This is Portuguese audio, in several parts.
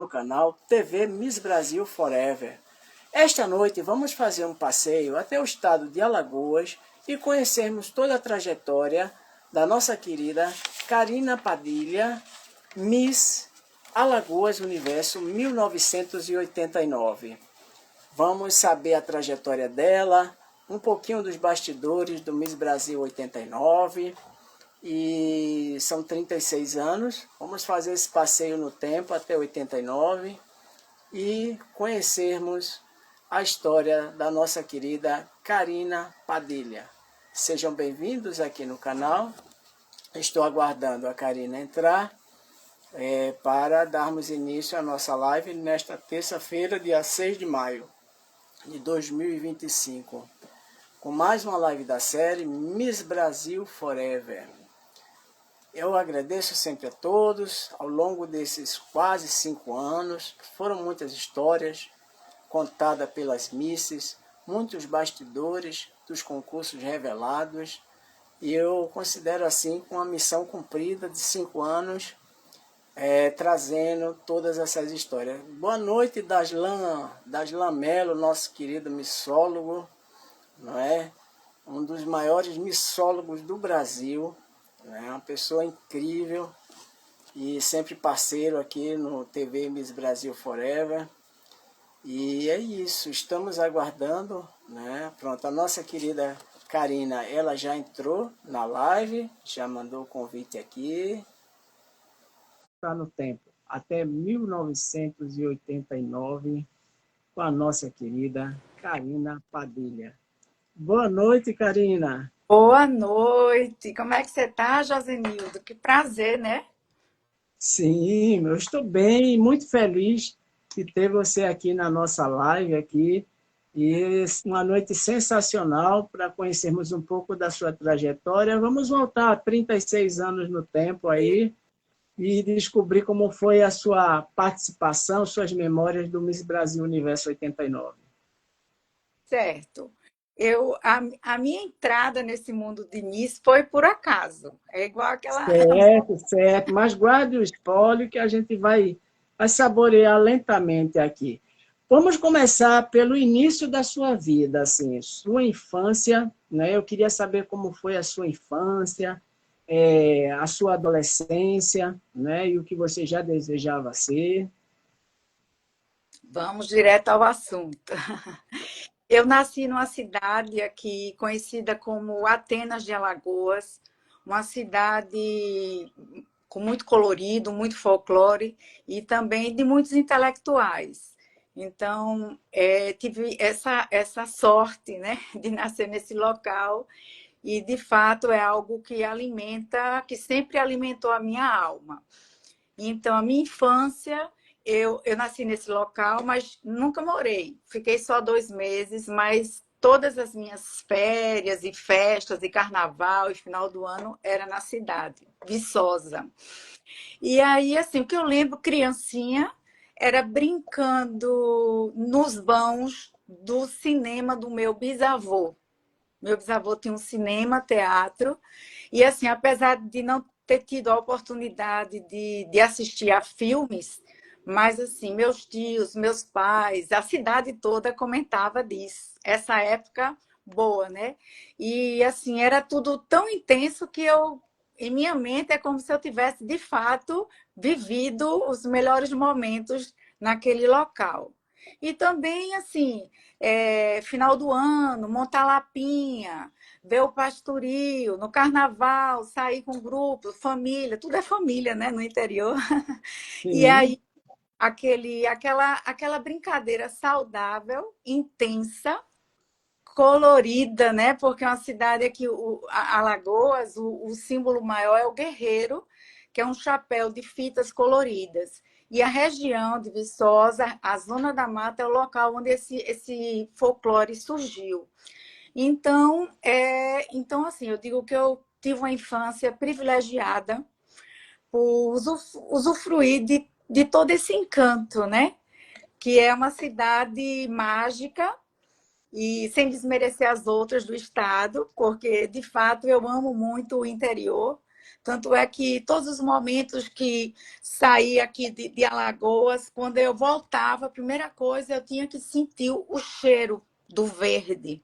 do canal TV Miss Brasil Forever. Esta noite vamos fazer um passeio até o estado de Alagoas e conhecermos toda a trajetória da nossa querida Karina Padilha, Miss Alagoas Universo 1989. Vamos saber a trajetória dela, um pouquinho dos bastidores do Miss Brasil 89, e são 36 anos. Vamos fazer esse passeio no tempo até 89 e conhecermos a história da nossa querida Karina Padilha. Sejam bem-vindos aqui no canal. Estou aguardando a Karina entrar para darmos início à nossa live nesta terça-feira, dia 6 de maio de 2025, com mais uma live da série Miss Brasil Forever. Eu agradeço sempre a todos. Ao longo desses quase 5 anos, foram muitas histórias contadas pelas misses, muitos bastidores dos concursos revelados, e eu considero assim uma missão cumprida de 5 anos, trazendo todas essas histórias. Boa noite, Daslan Melo, nosso querido missólogo, não é? Um dos maiores missólogos do Brasil, é uma pessoa incrível e sempre parceiro aqui no TV Miss Brasil Forever. E é isso, estamos aguardando, né? Pronto, a nossa querida Karina, ela já entrou na live, já mandou o convite aqui. Está no tempo, até 1989, com a nossa querida Karina Padilha. Boa noite, Karina. Boa noite. Como é que você está, Josenildo? Que prazer, né? Sim, eu estou bem, muito feliz de ter você aqui na nossa live aqui. E uma noite sensacional para conhecermos um pouco da sua trajetória. Vamos voltar 36 anos no tempo aí e descobrir como foi a sua participação, suas memórias do Miss Brasil Universo 89. Certo. A minha entrada nesse mundo de Miss foi por acaso. É igual aquela. Certo, certo. Mas guarde o espólio que a gente vai saborear lentamente aqui. Vamos começar pelo início da sua vida, assim, sua infância, né? Eu queria saber como foi a sua infância, a sua adolescência, né? E o que você já desejava ser. Vamos direto ao assunto. Eu nasci numa cidade aqui conhecida como Atenas de Alagoas, uma cidade com muito colorido, muito folclore e também de muitos intelectuais. Então, tive essa sorte, né, de nascer nesse local e, de fato, é algo que alimenta, que sempre alimentou a minha alma. Então, a minha infância, eu nasci nesse local, mas nunca morei. Fiquei só 2 meses, mas todas as minhas férias e festas e carnaval e final do ano era na cidade, Viçosa. E aí, assim, o que eu lembro, criancinha, era brincando nos vãos do cinema do meu bisavô. Meu bisavô tinha um cinema, teatro, e assim, apesar de não ter tido a oportunidade de assistir a filmes, mas assim, meus tios, meus pais, a cidade toda comentava disso. Essa época boa, né? E assim, era tudo tão intenso que em minha mente, é como se eu tivesse, de fato, vivido os melhores momentos naquele local. E também, assim, final do ano, montar lapinha, ver o pastoril, no carnaval, sair com grupo, família, tudo é família, né, no interior. E Sim. aí, aquela brincadeira saudável, intensa, colorida, né? Porque é uma cidade aqui, Alagoas, o símbolo maior é o guerreiro, que é um chapéu de fitas coloridas. E a região de Viçosa, a Zona da Mata, é o local onde esse folclore surgiu. Então, assim, eu digo que eu tive uma infância privilegiada por usufruir de todo esse encanto, né? Que é uma cidade mágica, e sem desmerecer as outras do estado, porque de fato eu amo muito o interior. Tanto é que todos os momentos que saí aqui de Alagoas, quando eu voltava, a primeira coisa eu tinha que sentir o cheiro do verde.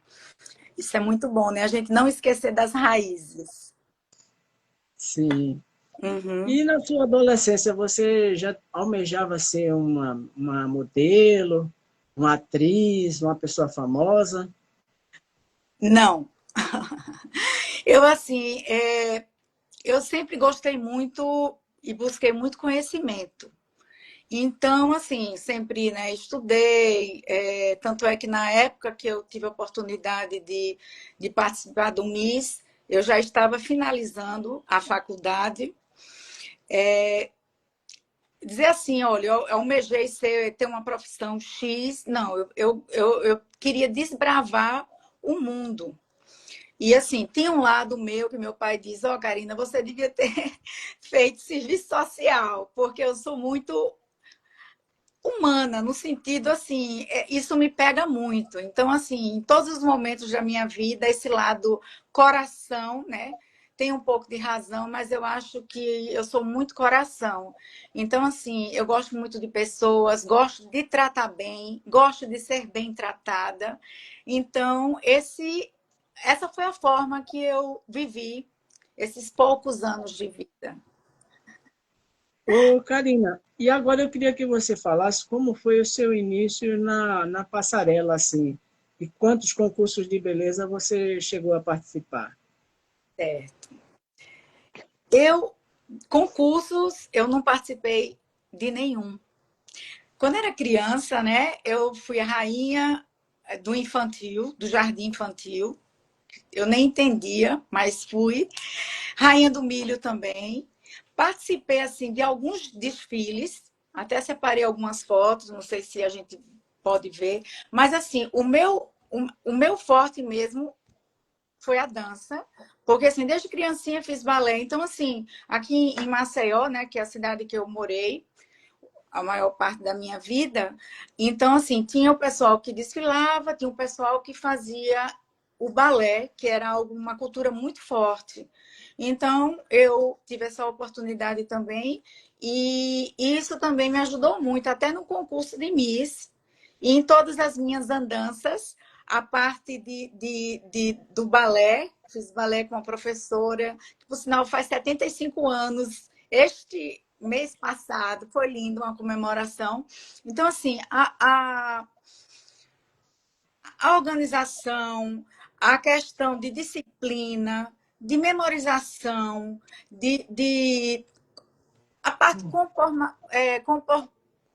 Isso é muito bom, né? A gente não esquecer das raízes. Sim. Uhum. E na sua adolescência, você já almejava ser uma modelo, uma atriz, uma pessoa famosa? Não. Eu, assim, eu sempre gostei muito e busquei muito conhecimento. Então, assim, sempre, né, estudei, tanto é que na época que eu tive a oportunidade de participar do MIS, eu já estava finalizando a faculdade. Dizer assim, olha, eu almejei ter uma profissão X, não, eu queria desbravar o mundo. E assim, tinha um lado meu que meu pai diz, ó, Karina, você devia ter feito serviço social, porque eu sou muito humana, no sentido assim, isso me pega muito. Então, assim, em todos os momentos da minha vida, esse lado coração, né? Tem um pouco de razão, mas eu acho que eu sou muito coração. Então, assim, eu gosto muito de pessoas, gosto de tratar bem, gosto de ser bem tratada. Então, essa foi a forma que eu vivi esses poucos anos de vida. Ô, Karina, e agora eu queria que você falasse como foi o seu início na passarela, assim, e quantos concursos de beleza você chegou a participar? Certo. Eu Concursos, eu não participei de nenhum. Quando era criança, né, eu fui a rainha do infantil, do jardim infantil. Eu nem entendia, mas fui. Rainha do milho também. Participei, assim, de alguns desfiles. Até separei algumas fotos, não sei se a gente pode ver. Mas, assim, o meu forte mesmo foi a dança, porque assim, desde criancinha fiz balé. Então, assim, aqui em Maceió, né, que é a cidade que eu morei a maior parte da minha vida, então, assim, tinha o pessoal que desfilava, tinha o pessoal que fazia o balé, que era uma cultura muito forte. Então, eu tive essa oportunidade também, e isso também me ajudou muito, até no concurso de Miss, e em todas as minhas andanças, a parte do balé, fiz balé com uma professora, que por sinal faz 75 anos, este mês passado, foi lindo, uma comemoração. Então, assim, a organização, a questão de disciplina, de memorização, a parte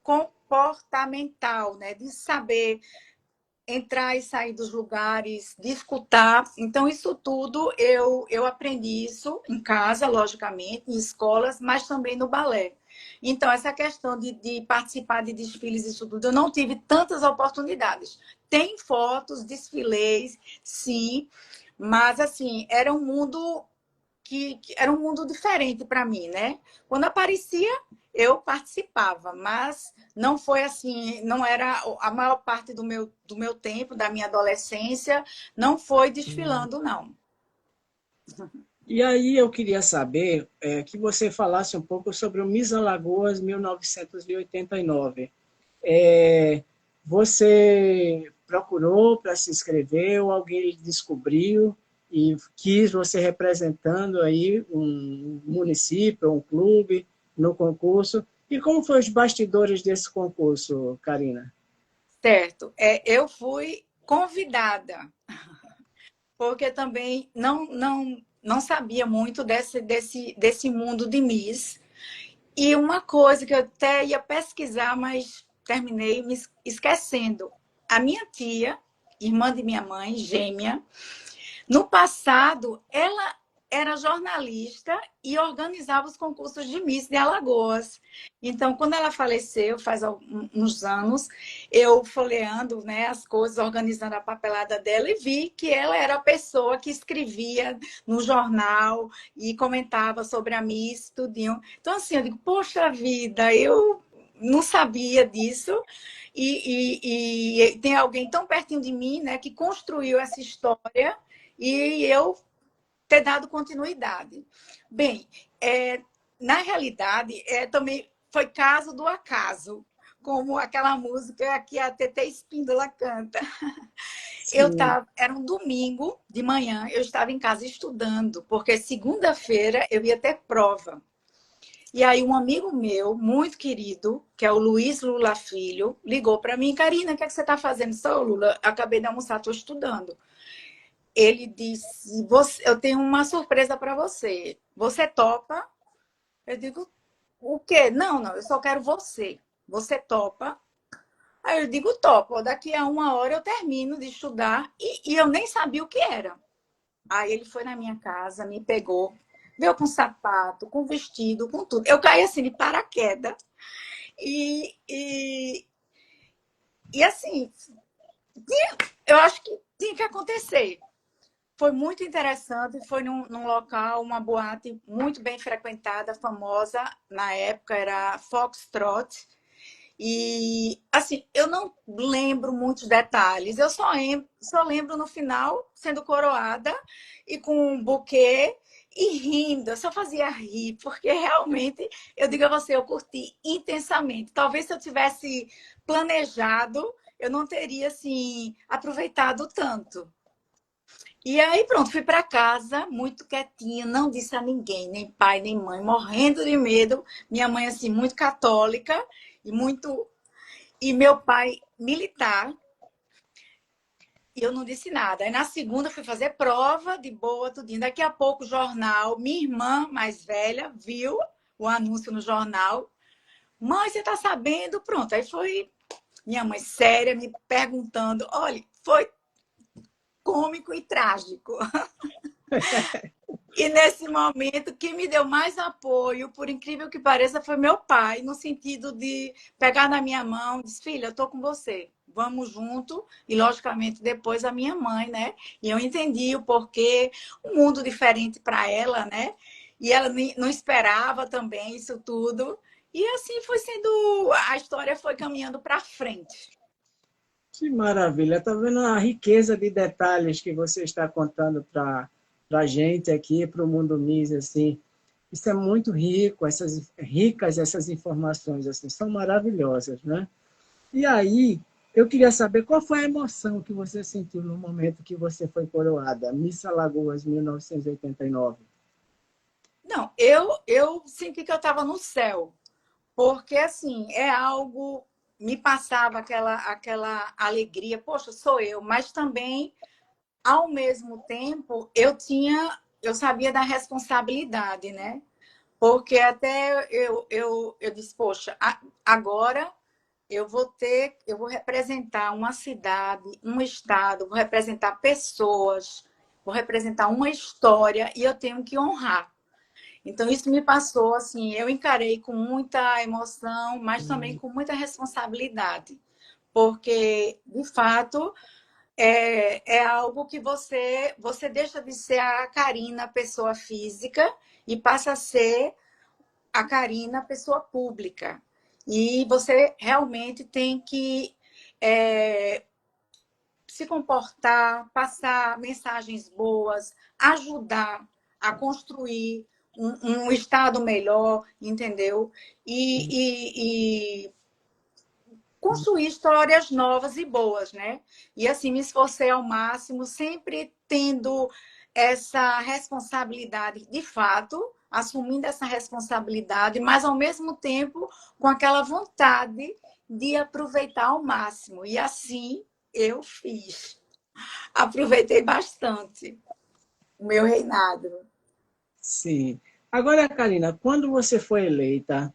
comportamental, né? De saber entrar e sair dos lugares, de escutar. Então, isso tudo eu aprendi isso em casa, logicamente, em escolas, mas também no balé. Então, essa questão de participar de desfiles, isso tudo, eu não tive tantas oportunidades. Tem fotos, desfilei, sim, mas assim, era um mundo que era um mundo diferente para mim, né? Quando aparecia, eu participava, mas não foi assim, não era a maior parte do meu tempo, da minha adolescência, não foi desfilando, não. E aí eu queria saber que você falasse um pouco sobre o Miss Alagoas 1989. É, você procurou para se inscrever ou alguém descobriu e quis você representando aí um município, um clube no concurso? E como foi os bastidores desse concurso, Karina? Certo. Eu fui convidada, porque também não sabia muito desse mundo de Miss. E uma coisa que eu até ia pesquisar, mas terminei me esquecendo. A minha tia, irmã de minha mãe, gêmea, no passado, ela era jornalista e organizava os concursos de Miss de Alagoas. Então, quando ela faleceu, faz uns anos, eu folheando, né, as coisas, organizando a papelada dela e vi que ela era a pessoa que escrevia no jornal e comentava sobre a Miss, tudinho. Então, assim, eu digo, poxa vida, eu não sabia disso. E tem alguém tão pertinho de mim, né, que construiu essa história e eu ter dado continuidade. Bem, na realidade, também foi caso do acaso, como aquela música que a TT Espíndola canta. Sim. Era um domingo de manhã, eu estava em casa estudando, porque segunda-feira eu ia ter prova. E aí um amigo meu, muito querido, que é o Luiz Lula Filho, ligou para mim: Karina, o que, é que você está fazendo? Sou Lula, acabei de almoçar, estou estudando. Ele disse: eu tenho uma surpresa para você. Você topa? Eu digo: o quê? Não, não, eu só quero você. Você topa? Aí eu digo: topo. Daqui a uma hora eu termino de estudar e eu nem sabia o que era. Aí ele foi na minha casa, me pegou, veio com sapato, com vestido, com tudo. Eu caí assim de paraquedas e, e, e assim, eu acho que tinha que acontecer. Foi muito interessante, foi num local, uma boate muito bem frequentada, famosa, na época era Foxtrot. E, assim, eu não lembro muitos detalhes, eu só lembro no final sendo coroada e com um buquê e rindo, eu só fazia rir, porque realmente, eu digo a você, eu curti intensamente. Talvez se eu tivesse planejado, eu não teria, assim, aproveitado tanto. E aí, pronto, fui para casa, muito quietinha, não disse a ninguém, nem pai, nem mãe, morrendo de medo. Minha mãe, assim, muito católica e muito. E meu pai, militar, e eu não disse nada. Aí na segunda, fui fazer prova de boa, tudinho. Daqui a pouco, o jornal, minha irmã mais velha viu o anúncio no jornal. Mãe, você tá sabendo? Pronto. Aí foi minha mãe séria me perguntando: olha, foi cômico e trágico. E nesse momento, quem me deu mais apoio, por incrível que pareça, foi meu pai, no sentido de pegar na minha mão, dizer: filha, eu tô com você, vamos junto. E logicamente depois a minha mãe, né? E eu entendi o porquê, um mundo diferente para ela, né? E ela não esperava também isso tudo. E assim foi sendo, a história foi caminhando para frente. Que maravilha. Tá vendo a riqueza de detalhes que você está contando para a gente aqui, para o Mundo Miss, assim. Isso é muito rico, essas informações, assim, são maravilhosas, né? E aí, eu queria saber qual foi a emoção que você sentiu no momento que você foi coroada, Miss Alagoas 1989. Não, eu senti que eu estava no céu. Porque, assim, é algo. Me passava aquela alegria, poxa, sou eu, mas também, ao mesmo tempo, eu sabia da responsabilidade, né? Porque até eu disse, poxa, agora eu vou representar uma cidade, um estado, vou representar pessoas, vou representar uma história e eu tenho que honrar. Então, isso me passou assim, eu encarei com muita emoção, mas também com muita responsabilidade, porque, de fato, é algo que você deixa de ser a Karina, pessoa física, e passa a ser a Karina, pessoa pública. E você realmente tem que é, se comportar, passar mensagens boas, ajudar a construir um estado melhor, entendeu? E construir histórias novas e boas, né? E assim, me esforcei ao máximo, sempre tendo essa responsabilidade de fato, assumindo essa responsabilidade, mas ao mesmo tempo com aquela vontade de aproveitar ao máximo. E assim eu fiz. Aproveitei bastante o meu reinado. Sim. Agora, Karina, quando você foi eleita,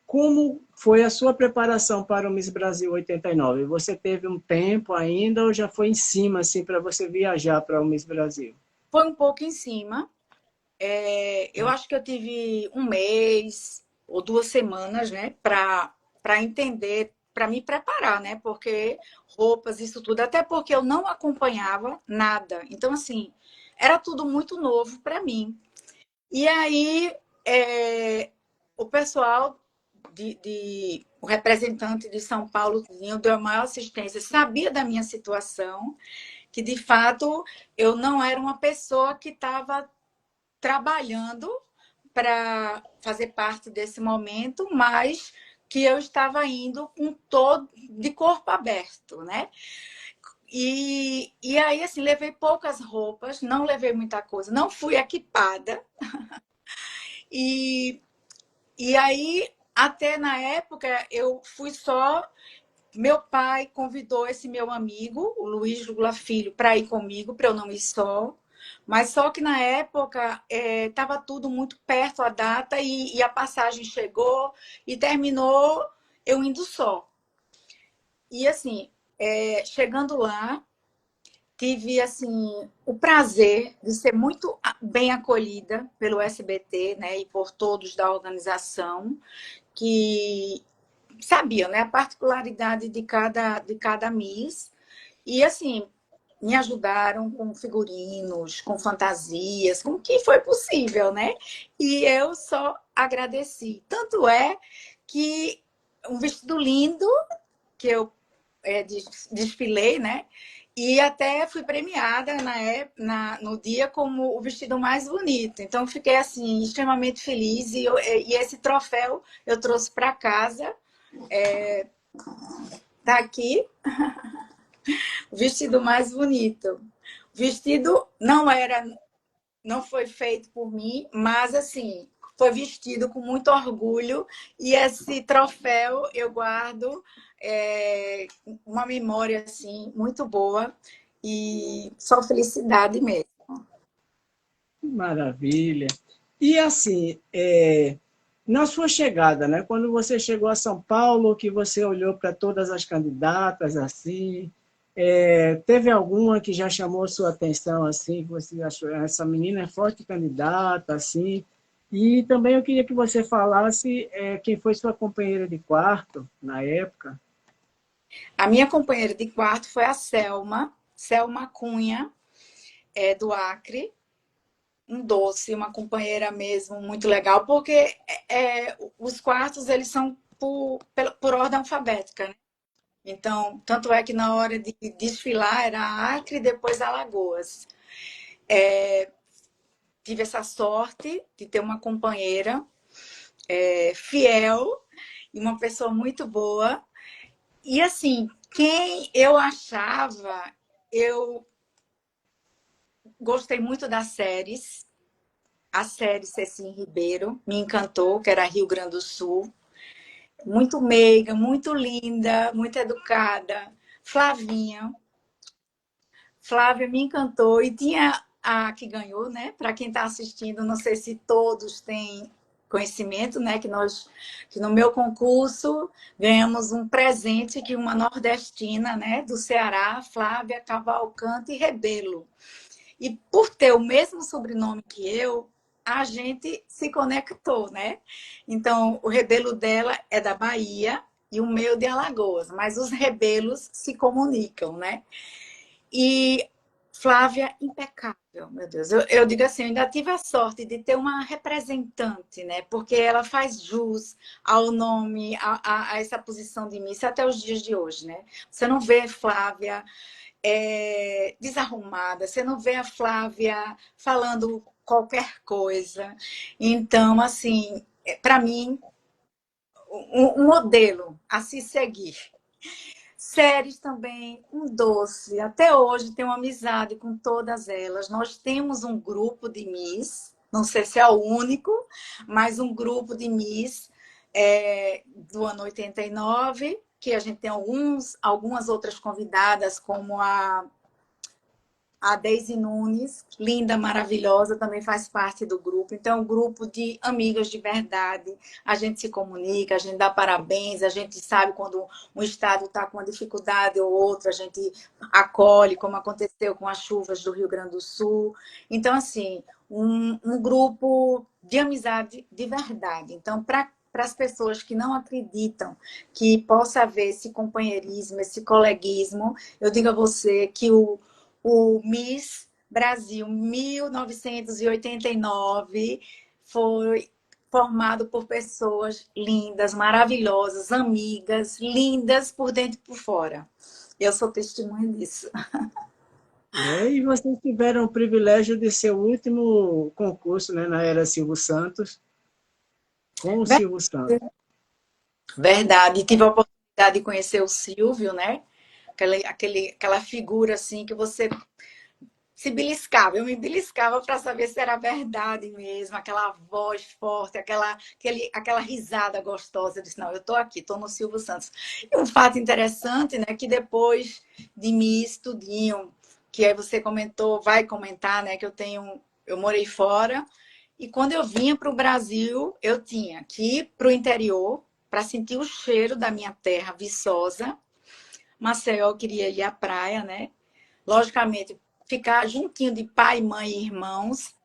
como foi a sua preparação para o Miss Brasil 89? Você teve um tempo ainda ou já foi em cima assim para você viajar para o Miss Brasil? Foi um pouco em cima. Eu acho que eu tive um mês ou 2 semanas, né, para entender, para me preparar, né, porque roupas, isso tudo, até porque eu não acompanhava nada. Então, assim, era tudo muito novo para mim. E aí, o pessoal o representante de São Paulo deu a maior assistência, sabia da minha situação que de fato eu não era uma pessoa que estava trabalhando para fazer parte desse momento, mas que eu estava indo com todo de corpo aberto, né? E aí, assim, levei poucas roupas, não levei muita coisa, não fui equipada. E, e aí, até na época, eu fui só. Meu pai convidou esse meu amigo, o Luiz Lula Filho, para ir comigo, para eu não ir só. Mas só que na época estava tudo muito perto a data e a passagem chegou e terminou eu indo só. E assim, chegando lá, tive assim o prazer de ser muito bem acolhida pelo SBT, né, e por todos da organização que sabiam, né, a particularidade de cada Miss. E assim, me ajudaram com figurinos, com fantasias, com o que foi possível, né? E eu só agradeci. Tanto é que um vestido lindo que eu desfilei, né? E até fui premiada no dia como o vestido mais bonito. Então, fiquei assim, extremamente feliz. E esse troféu eu trouxe para casa. Tá aqui, o vestido mais bonito. O vestido não foi feito por mim, mas assim, foi vestido com muito orgulho. E esse troféu eu guardo uma memória assim muito boa e só felicidade mesmo. Maravilha. E assim, na sua chegada, né? Quando você chegou a São Paulo, que você olhou para todas as candidatas assim, teve alguma que já chamou sua atenção assim, que você achou essa menina é forte candidata assim? E também eu queria que você falasse quem foi sua companheira de quarto na época. A minha companheira de quarto foi a Selma Cunha, do Acre. Um doce, uma companheira mesmo muito legal, porque os quartos eles são por ordem alfabética, né? Então, tanto é que na hora de desfilar era Acre e depois Alagoas. Tive essa sorte de ter uma companheira fiel e uma pessoa muito boa. E assim, quem eu achava, eu gostei muito das séries. A série Cecim Ribeiro me encantou, que era Rio Grande do Sul. Muito meiga, muito linda, muito educada. Flavinha. Flávia me encantou. E tinha a que ganhou, né? Para quem está assistindo, não sei se todos têm conhecimento, né? Que no meu concurso ganhamos um presente que uma nordestina, né? Do Ceará, Flávia Cavalcante Rebelo. E por ter o mesmo sobrenome que eu, a gente se conectou, né? Então, o rebelo dela é da Bahia e o meu de Alagoas, mas os rebelos se comunicam, né? E Flávia, impecável, meu Deus. Eu digo assim, eu ainda tive a sorte de ter uma representante, né? Porque ela faz jus ao nome, a essa posição de Miss até os dias de hoje, né? Você não vê Flávia desarrumada, você não vê a Flávia falando qualquer coisa. Então, assim, para mim, um modelo a se seguir. Séries também, um doce. Até hoje tenho amizade com todas elas. Nós temos um grupo de Miss, não sei se é o único, mas um grupo de Miss do ano 89, que a gente tem algumas outras convidadas, como a Deise Nunes, linda, maravilhosa, também faz parte do grupo. Então, é um grupo de amigas de verdade. A gente se comunica, a gente dá parabéns, a gente sabe quando um estado está com uma dificuldade ou outra, a gente acolhe, como aconteceu com as chuvas do Rio Grande do Sul. Então, assim, um grupo de amizade de verdade. Então, para as pessoas que não acreditam que possa haver esse companheirismo, esse coleguismo, eu digo a você que o Miss Brasil 1989 foi formado por pessoas lindas, maravilhosas, amigas, lindas por dentro e por fora. Eu sou testemunha disso. E vocês tiveram o privilégio de ser o último concurso, né, na era Silvio Santos, com o Silvio Santos. Verdade. Tive a oportunidade de conhecer o Silvio, né? Aquela figura assim que você se beliscava. Eu me beliscava para saber se era verdade mesmo, aquela voz forte, aquela risada gostosa. Eu disse, não, eu estou aqui, estou no Silvio Santos. E um fato interessante, né, que depois de Miss Tudinho, que aí você comentou, vai comentar, né, que eu morei fora, e quando eu vinha para o Brasil, eu tinha que ir para o interior para sentir o cheiro da minha terra viçosa. Maceió, eu queria ir à praia, né? Logicamente, ficar juntinho de pai, mãe e irmãos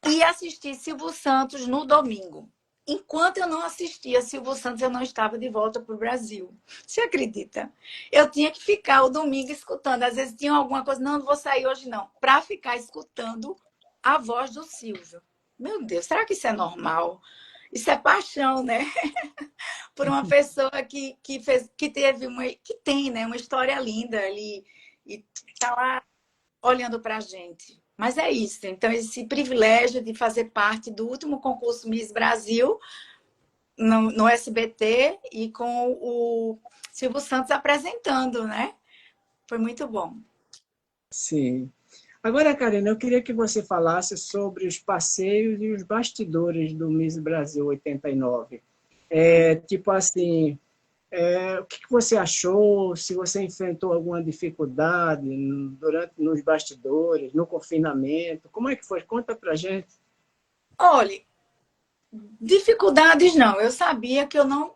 e assistir Silvio Santos no domingo. Enquanto eu não assistia Silvio Santos, eu não estava de volta para o Brasil. Você acredita? Eu tinha que ficar o domingo escutando. Às vezes tinha alguma coisa, não vou sair hoje não, para ficar escutando a voz do Silvio. Meu Deus, será que isso é normal? Isso é paixão, né? Por uma pessoa que teve que tem, né, uma história linda ali e tá lá olhando para a gente. Mas é isso. Então, esse privilégio de fazer parte do último concurso Miss Brasil no SBT e com o Silvio Santos apresentando, né? Foi muito bom. Sim. Agora, Karina, eu queria que você falasse sobre os passeios e os bastidores do Miss Brasil 89. Tipo assim, o que você achou? Se você enfrentou alguma dificuldade nos bastidores, no confinamento, como é que foi? Conta pra gente. Olha, dificuldades não. Eu sabia que eu não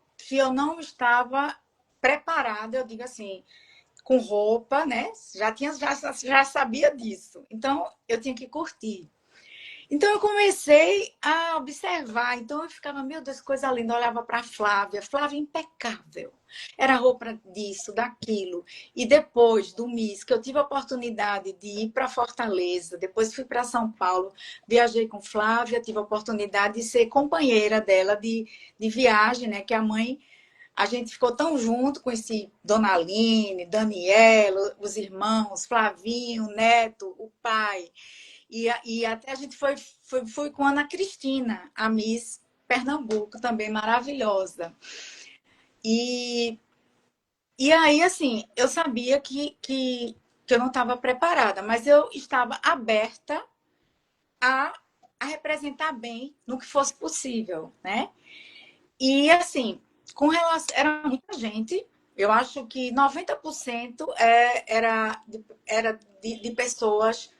estava preparada, eu digo assim, com roupa, né? Já sabia disso. Então, eu tinha que curtir. Então eu comecei a observar. Então eu ficava, meu Deus, coisa linda. Eu olhava para Flávia, Flávia impecável. Era roupa disso, daquilo. E depois do Miss, que eu tive a oportunidade de ir para Fortaleza, depois fui para São Paulo, viajei com Flávia, tive a oportunidade de ser companheira dela de viagem, né? Que a mãe, a gente ficou tão junto com esse Dona Aline, Daniela, os irmãos, Flavinho, Neto, o pai. E até a gente foi com a Ana Cristina, a Miss Pernambuco, também maravilhosa. E, e aí, assim, eu sabia que eu não estava preparada, mas eu estava aberta a, a representar bem no que fosse possível, né? E, assim, com relação... Era muita gente, eu acho que 90% era de pessoas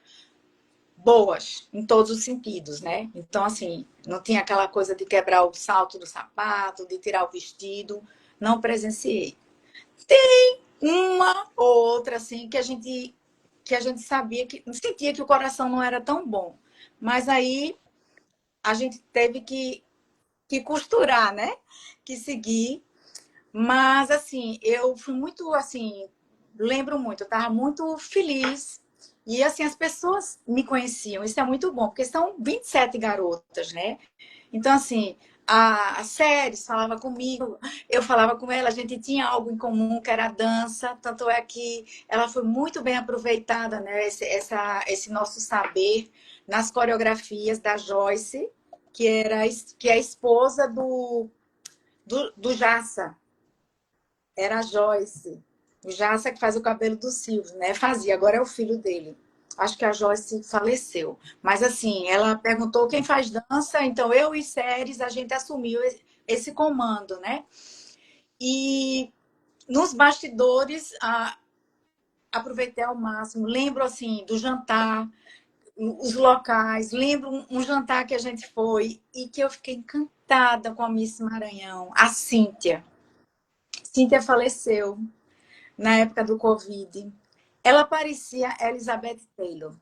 boas em todos os sentidos, né? Então, assim, não tinha aquela coisa de quebrar o salto do sapato, de tirar o vestido, não presenciei. Uma ou outra, assim, que a gente sabia que sentia que o coração não era tão bom. Mas aí a gente teve que costurar, né? Que seguir. Mas, assim, eu fui muito, assim, lembro muito, eu estava muito feliz. E, assim, as pessoas me conheciam. Isso é muito bom, porque são 27 garotas, né? Então, assim, a Séries falava comigo, eu falava com ela, a gente tinha algo em comum, que era a dança. Tanto é que ela foi muito bem aproveitada, né? Esse nosso saber nas coreografias da Joyce, que é a esposa do Jassa. Era a Joyce. O Jassa que faz o cabelo do Silvio, né? Fazia, agora é o filho dele. Acho que a Joyce faleceu. Mas assim, ela perguntou quem faz dança, então eu e Séries, a gente assumiu esse comando, né? E nos bastidores, aproveitei ao máximo. Lembro assim do jantar, os locais. Lembro um jantar que a gente foi e que eu fiquei encantada com a Miss Maranhão, a Cíntia. Cíntia faleceu na época do Covid. Ela parecia Elizabeth Taylor.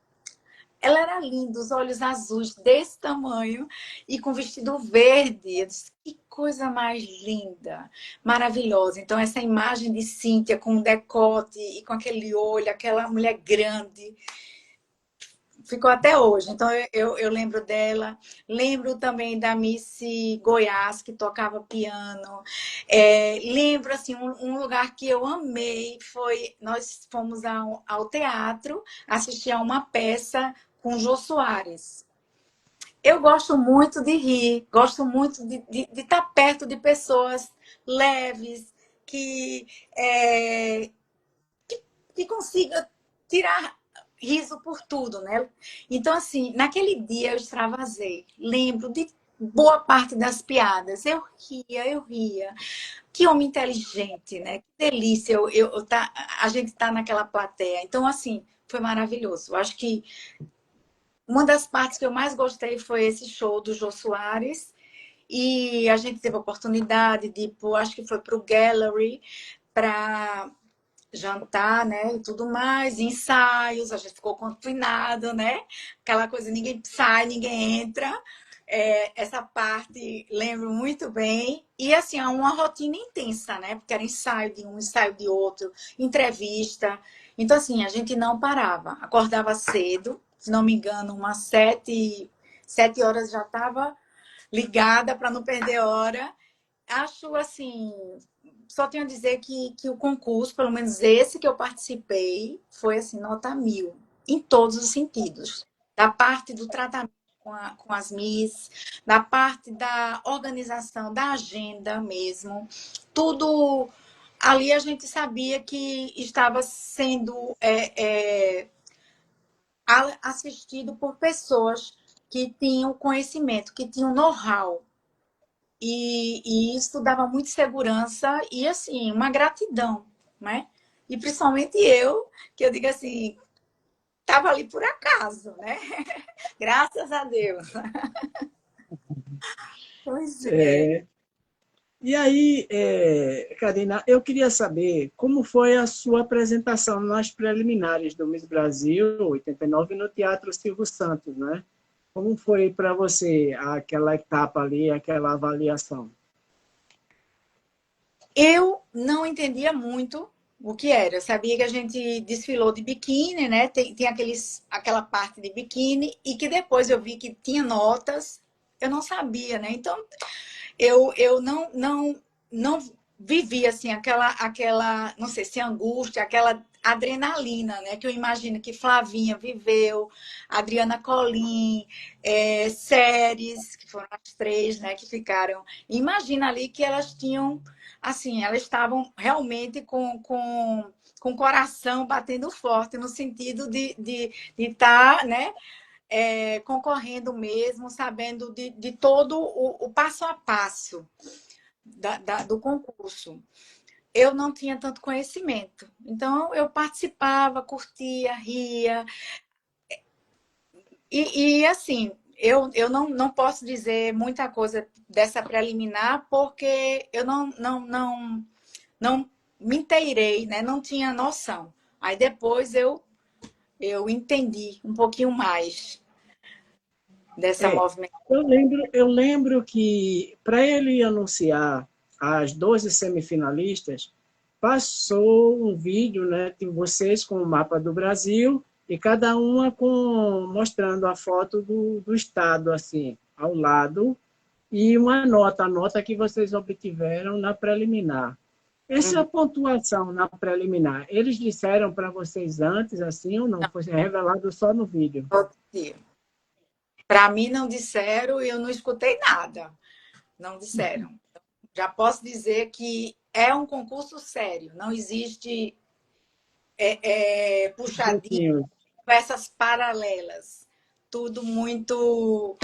Ela era linda, os olhos azuis desse tamanho e com vestido verde. Eu disse, que coisa mais linda, maravilhosa. Então, essa imagem de Cíntia com decote e com aquele olho, aquela mulher grande, ficou até hoje. Então, eu lembro dela. Lembro também da Miss Goiás, que tocava piano. Lembro, assim, um lugar que eu amei foi... Nós fomos ao teatro assistir a uma peça com Jô Soares. Eu gosto muito de rir, gosto muito de estar perto de pessoas leves, que, é, que consiga tirar riso por tudo, né? Então, assim, naquele dia eu extravasei. Lembro de boa parte das piadas. Eu ria, eu ria. Que homem inteligente, né? Que delícia a gente tá naquela plateia. Então, assim, foi maravilhoso. Eu acho que uma das partes que eu mais gostei foi esse show do Jô Soares. E a gente teve a oportunidade de ir, acho que foi para o Gallery, para jantar, né, e tudo mais, ensaios, a gente ficou confinado, né, aquela coisa, ninguém sai, ninguém entra, essa parte lembro muito bem, e assim, é uma rotina intensa, né, porque era ensaio de um, ensaio de outro, entrevista, então assim, a gente não parava, acordava cedo, se não me engano, umas 7 horas já estava ligada para não perder hora. Acho assim, só tenho a dizer que o concurso, pelo menos esse que eu participei, foi assim, nota 1000, em todos os sentidos. Da parte do tratamento com as Miss, da parte da organização, da agenda mesmo. Tudo ali a gente sabia que estava sendo assistido por pessoas que tinham conhecimento, que tinham know-how. E isso dava muita segurança e, assim, uma gratidão, né? E principalmente eu, que eu digo assim, estava ali por acaso, né? Graças a Deus. Pois é. É, e aí, Karina, eu queria saber como foi a sua apresentação nas preliminares do Miss Brasil 89 no Teatro Silvio Santos, né? Como foi para você aquela etapa ali, aquela avaliação? Eu não entendia muito o que era. Eu sabia que a gente desfilou de biquíni, né? Tem aquela parte de biquíni, e que depois eu vi que tinha notas. Eu não sabia, né? Então, eu não vivi assim não sei se angústia, aquela adrenalina, né? Que eu imagino que Flavinha viveu, Adriana Colim, Séries, que foram as três, né? Que ficaram. Imagina ali que elas tinham, assim, elas estavam realmente com o coração batendo forte, no sentido de estar, né? Concorrendo mesmo, sabendo de todo o passo a passo do concurso. Eu não tinha tanto conhecimento. Então, eu participava, curtia, ria. Assim, eu não posso dizer muita coisa dessa preliminar, porque eu não me inteirei, né? Não tinha noção. Aí depois eu entendi um pouquinho mais dessa É, movimentação. eu lembro que para ele anunciar as 12 semifinalistas, passou um vídeo, né, de vocês com o mapa do Brasil e cada uma mostrando a foto do estado assim ao lado e uma nota, a nota que vocês obtiveram na preliminar. Essa pontuação na preliminar, eles disseram para vocês antes assim ou não? Foi revelado só no vídeo? Para mim não disseram e eu não escutei nada. Não disseram. Já posso dizer que é um concurso sério. Não existe puxadinho, Pouquinho. essas paralelas. Tudo muito,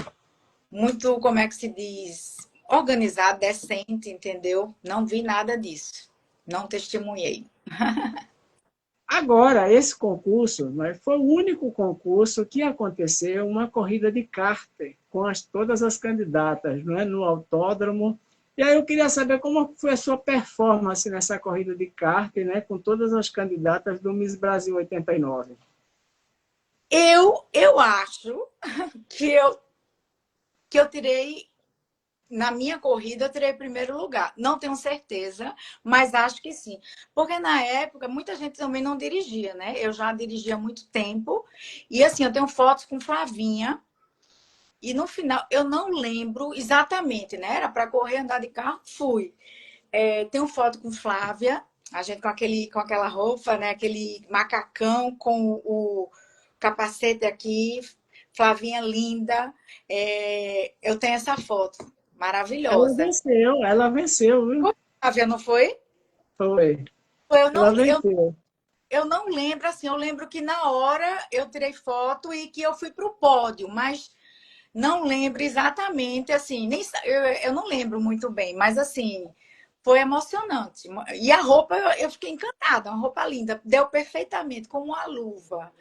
muito, como é que se diz? Organizado, decente, entendeu? Não vi nada disso. Não testemunhei. Agora, esse concurso, né, foi o único concurso que aconteceu uma corrida de kart com todas as candidatas, né, no autódromo. E aí eu queria saber como foi a sua performance nessa corrida de kart, né, com todas as candidatas do Miss Brasil 89. Eu acho que eu tirei na minha corrida eu tirei primeiro lugar. Não tenho certeza, mas acho que sim. Porque na época muita gente também não dirigia, né? Eu já dirigia há muito tempo. E assim, eu tenho fotos com Flavinha. E no final, eu não lembro exatamente, né? Era para correr, andar de carro, fui. Tenho foto com Flávia, a gente com aquela roupa, né? Aquele macacão com o capacete aqui, Flavinha linda. Eu tenho essa foto maravilhosa. Ela venceu, viu? Flávia, não foi? Foi. Eu Ela não, eu, venceu. eu não lembro, assim, eu lembro que na hora eu tirei foto e que eu fui para o pódio, mas não lembro exatamente, assim, eu não lembro muito bem, mas assim, foi emocionante. E a roupa, eu fiquei encantada, uma roupa linda, deu perfeitamente, como uma luva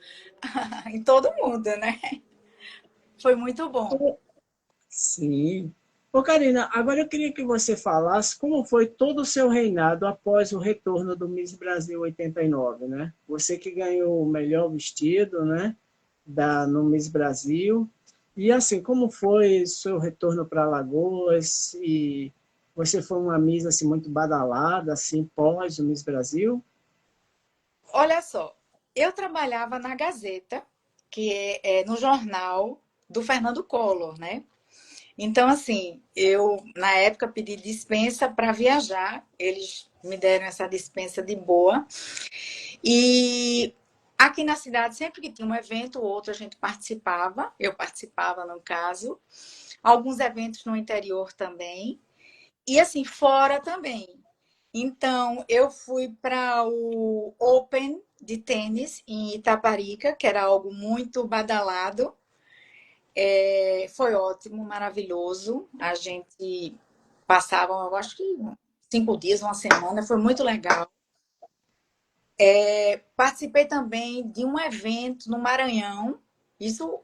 em todo mundo, né? Foi muito bom. Sim. Ô, Karina, agora eu queria que você falasse como foi todo o seu reinado após o retorno do Miss Brasil 89, né? Você que ganhou o melhor vestido, né? No Miss Brasil. E assim, como foi o seu retorno para Alagoas? E você foi uma Miss assim, muito badalada, assim, pós o Miss Brasil? Olha só, eu trabalhava na Gazeta, que é no jornal do Fernando Collor, né? Então, assim, eu na época pedi dispensa para viajar, eles me deram essa dispensa de boa. E aqui na cidade, sempre que tinha um evento ou outro, a gente participava, eu participava no caso, alguns eventos no interior também, e assim, fora também. Então, eu fui para o Open de tênis em Itaparica, que era algo muito badalado. Foi ótimo, maravilhoso. A gente passava, eu acho que 5 dias, uma semana, foi muito legal. Participei também de um evento no Maranhão. Isso,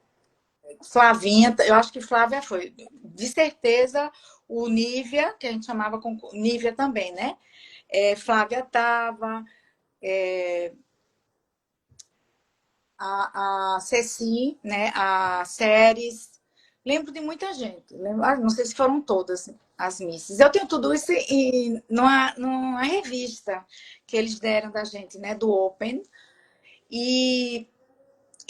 Flavinha, eu acho que Flávia foi. De certeza, o Nívia, que a gente chamava com Nívia também, né? Flávia estava, a Ceci, né? A Séries. Lembro de muita gente. Não sei se foram todas as misses. Eu tenho tudo isso numa revista que eles deram da gente, né? Do Open. E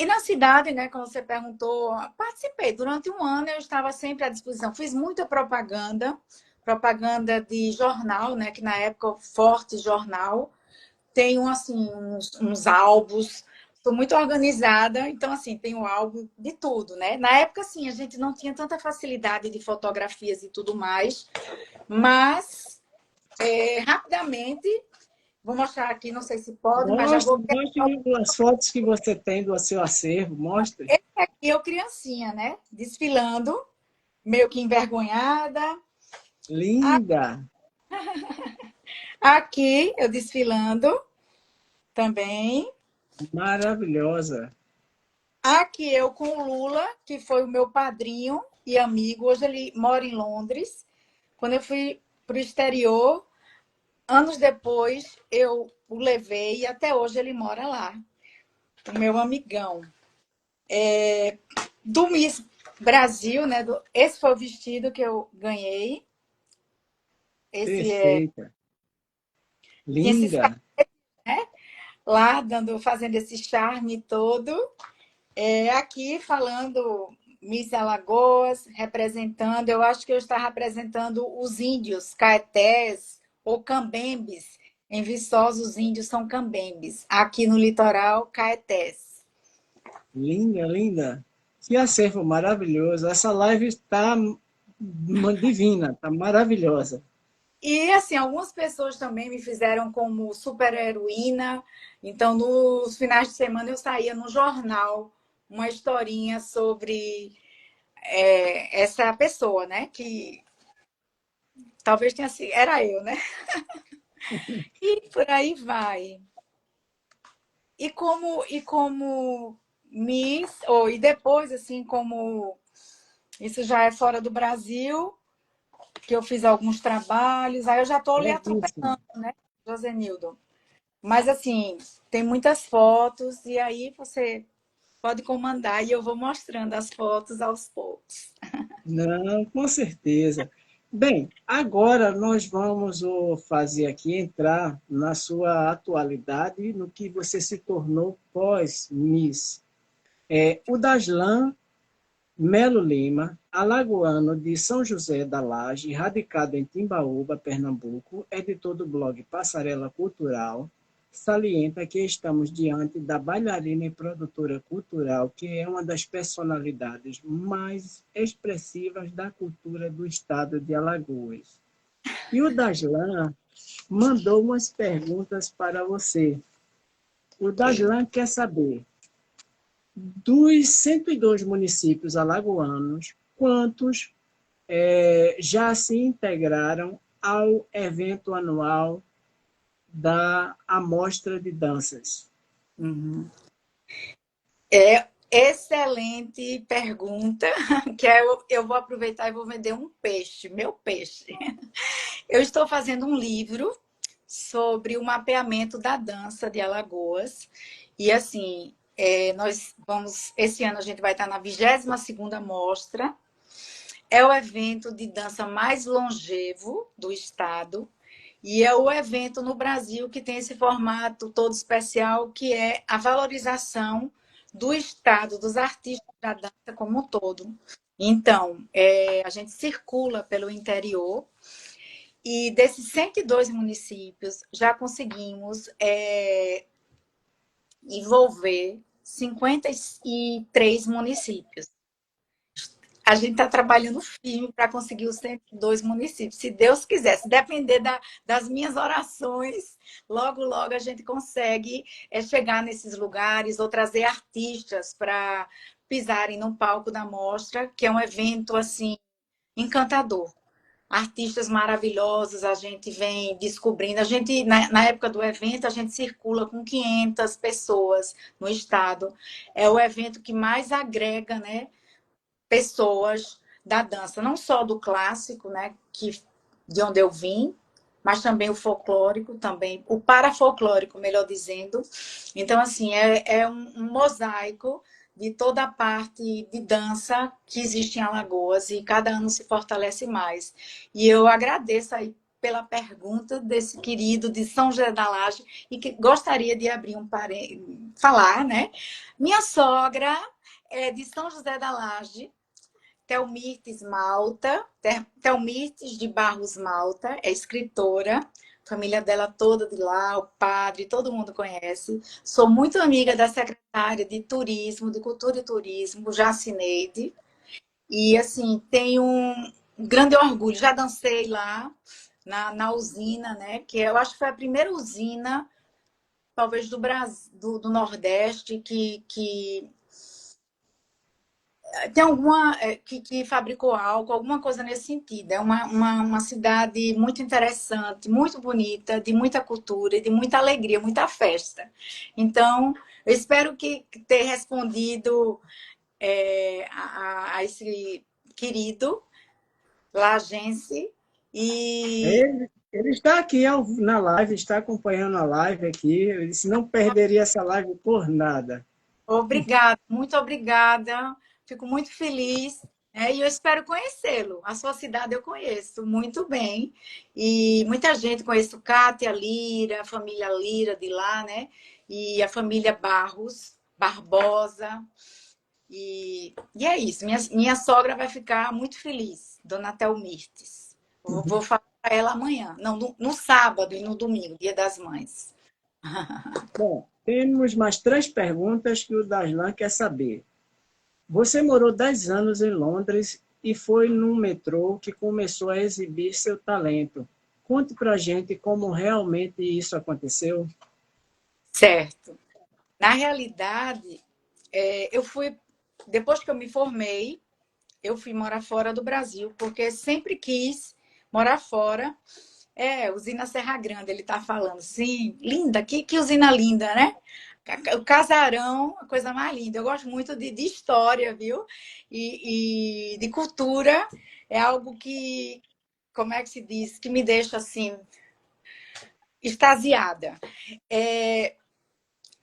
E na cidade, né, como você perguntou, participei. Durante um ano eu estava sempre à disposição. Fiz muita propaganda, propaganda de jornal, né, que na época Forte Jornal. Tenho assim uns álbuns. Estou muito organizada, então assim, tenho álbum de tudo, né? Na época assim, a gente não tinha tanta facilidade de fotografias e tudo mais, mas rapidamente vou mostrar aqui, não sei se pode, mas já Mostre, vou. mostre as fotos que você tem do seu acervo, mostre. Esse aqui eu criancinha, né? Desfilando, meio que envergonhada. Linda, Aqui eu desfilando também. maravilhosa. Aqui eu com o Lula, que foi o meu padrinho e amigo. Hoje ele mora em Londres. Quando eu fui para o exterior, anos depois, eu o levei e até hoje ele mora lá. O meu amigão. Do Miss Brasil, né? Esse foi o vestido que eu ganhei. Esse é. Perfeita, Tinha esses, linda. né? Lá fazendo esse charme todo. Aqui falando Miss Alagoas, representando, eu acho que eu estava representando os índios, caetés ou cambembes. Em Viçosa, os índios são cambembes. Aqui no litoral, caetés. Linda, linda. Que acervo maravilhoso. Essa live está divina, está maravilhosa. E assim, algumas pessoas também me fizeram como super heroína. Então, nos finais de semana eu saía no jornal uma historinha sobre essa pessoa, né? Que talvez tenha sido, era eu, né? E por aí vai. E como Miss, e depois, assim, como isso já é fora do Brasil, que eu fiz alguns trabalhos, aí eu já estou lhe Belíssimo. atropelando, né, Josenildo? Mas, assim, tem muitas fotos, e aí você pode comandar e eu vou mostrando as fotos aos poucos. Não, com certeza. Bem, agora nós vamos fazer aqui entrar na sua atualidade, no que você se tornou pós-Miss. O Daslan Melo Lima, alagoano de São José da Laje, radicado em Timbaúba, Pernambuco, editor do blog Passarela Cultural, salienta que estamos diante da bailarina e produtora cultural, que é uma das personalidades mais expressivas da cultura do estado de Alagoas. E o Daslan mandou umas perguntas para você. O Ok. Daslan quer saber, dos 102 municípios alagoanos, quantos já se integraram ao evento anual da Amostra de Danças? Uhum. É excelente pergunta, que eu vou aproveitar e vou vender um peixe, meu peixe. Eu estou fazendo um livro sobre o mapeamento da dança de Alagoas. E assim, esse ano a gente vai estar na 22ª mostra. É o evento de dança mais longevo do estado. E é o evento no Brasil que tem esse formato todo especial, que é a valorização do estado, dos artistas da dança como um todo. Então, a gente circula pelo interior e desses 102 municípios já conseguimos envolver 53 municípios. A gente está trabalhando firme para conseguir os 102 municípios. Se Deus quiser, se depender das minhas orações, logo, logo a gente consegue chegar nesses lugares ou trazer artistas para pisarem no palco da mostra, que é um evento assim encantador. Artistas maravilhosos, a gente vem descobrindo. A gente, na época do evento, a gente circula com 500 pessoas no estado. É o evento que mais agrega, né, pessoas da dança, não só do clássico, né, de onde eu vim, mas também o folclórico, também o parafolclórico, melhor dizendo. Então, assim, é um mosaico de toda a parte de dança que existe em Alagoas e cada ano se fortalece mais. E eu agradeço aí pela pergunta desse querido de São José da Laje e que gostaria de abrir falar, né? Minha sogra é de São José da Laje, Thelmirtes Malta, Thelmirtes de Barros Malta, é escritora, família dela toda de lá, o padre, todo mundo conhece. Sou muito amiga da secretária de Turismo, de Cultura e Turismo, Jacineide, e assim, tenho um grande orgulho. Já dancei lá na usina, né? Que eu acho que foi a primeira usina, talvez do Brasil, do Nordeste, que tem alguma que fabricou álcool, alguma coisa nesse sentido. É uma cidade muito interessante, muito bonita, de muita cultura, de muita alegria, muita festa. Então, eu espero que ter respondido a esse querido lagense. E Ele está aqui na live, está acompanhando a live aqui. Ele disse, não perderia essa live por nada. obrigada, muito obrigada. Fico muito feliz, né? E eu espero conhecê-lo. A sua cidade eu conheço muito bem. E muita gente conheço Cátia Lira, a família Lira de lá, né? E a família Barros, Barbosa. E é isso. Minha sogra vai ficar muito feliz, Dona Thelmirtes. Vou falar para ela amanhã. Não, no sábado e no domingo, Dia das Mães. Bom, temos mais 3 perguntas que o Daslan quer saber. Você morou 10 anos em Londres e foi num metrô que começou a exibir seu talento. Conte pra gente como realmente isso aconteceu. Certo. Na realidade, eu fui, depois que eu me formei, eu fui morar fora do Brasil, porque sempre quis morar fora. Usina Serra Grande, ele está falando. Sim, linda, que usina linda, né? O casarão, a coisa mais linda. Eu gosto muito de história, viu? E de cultura. É algo que, como é que se diz? Que me deixa assim, extasiada.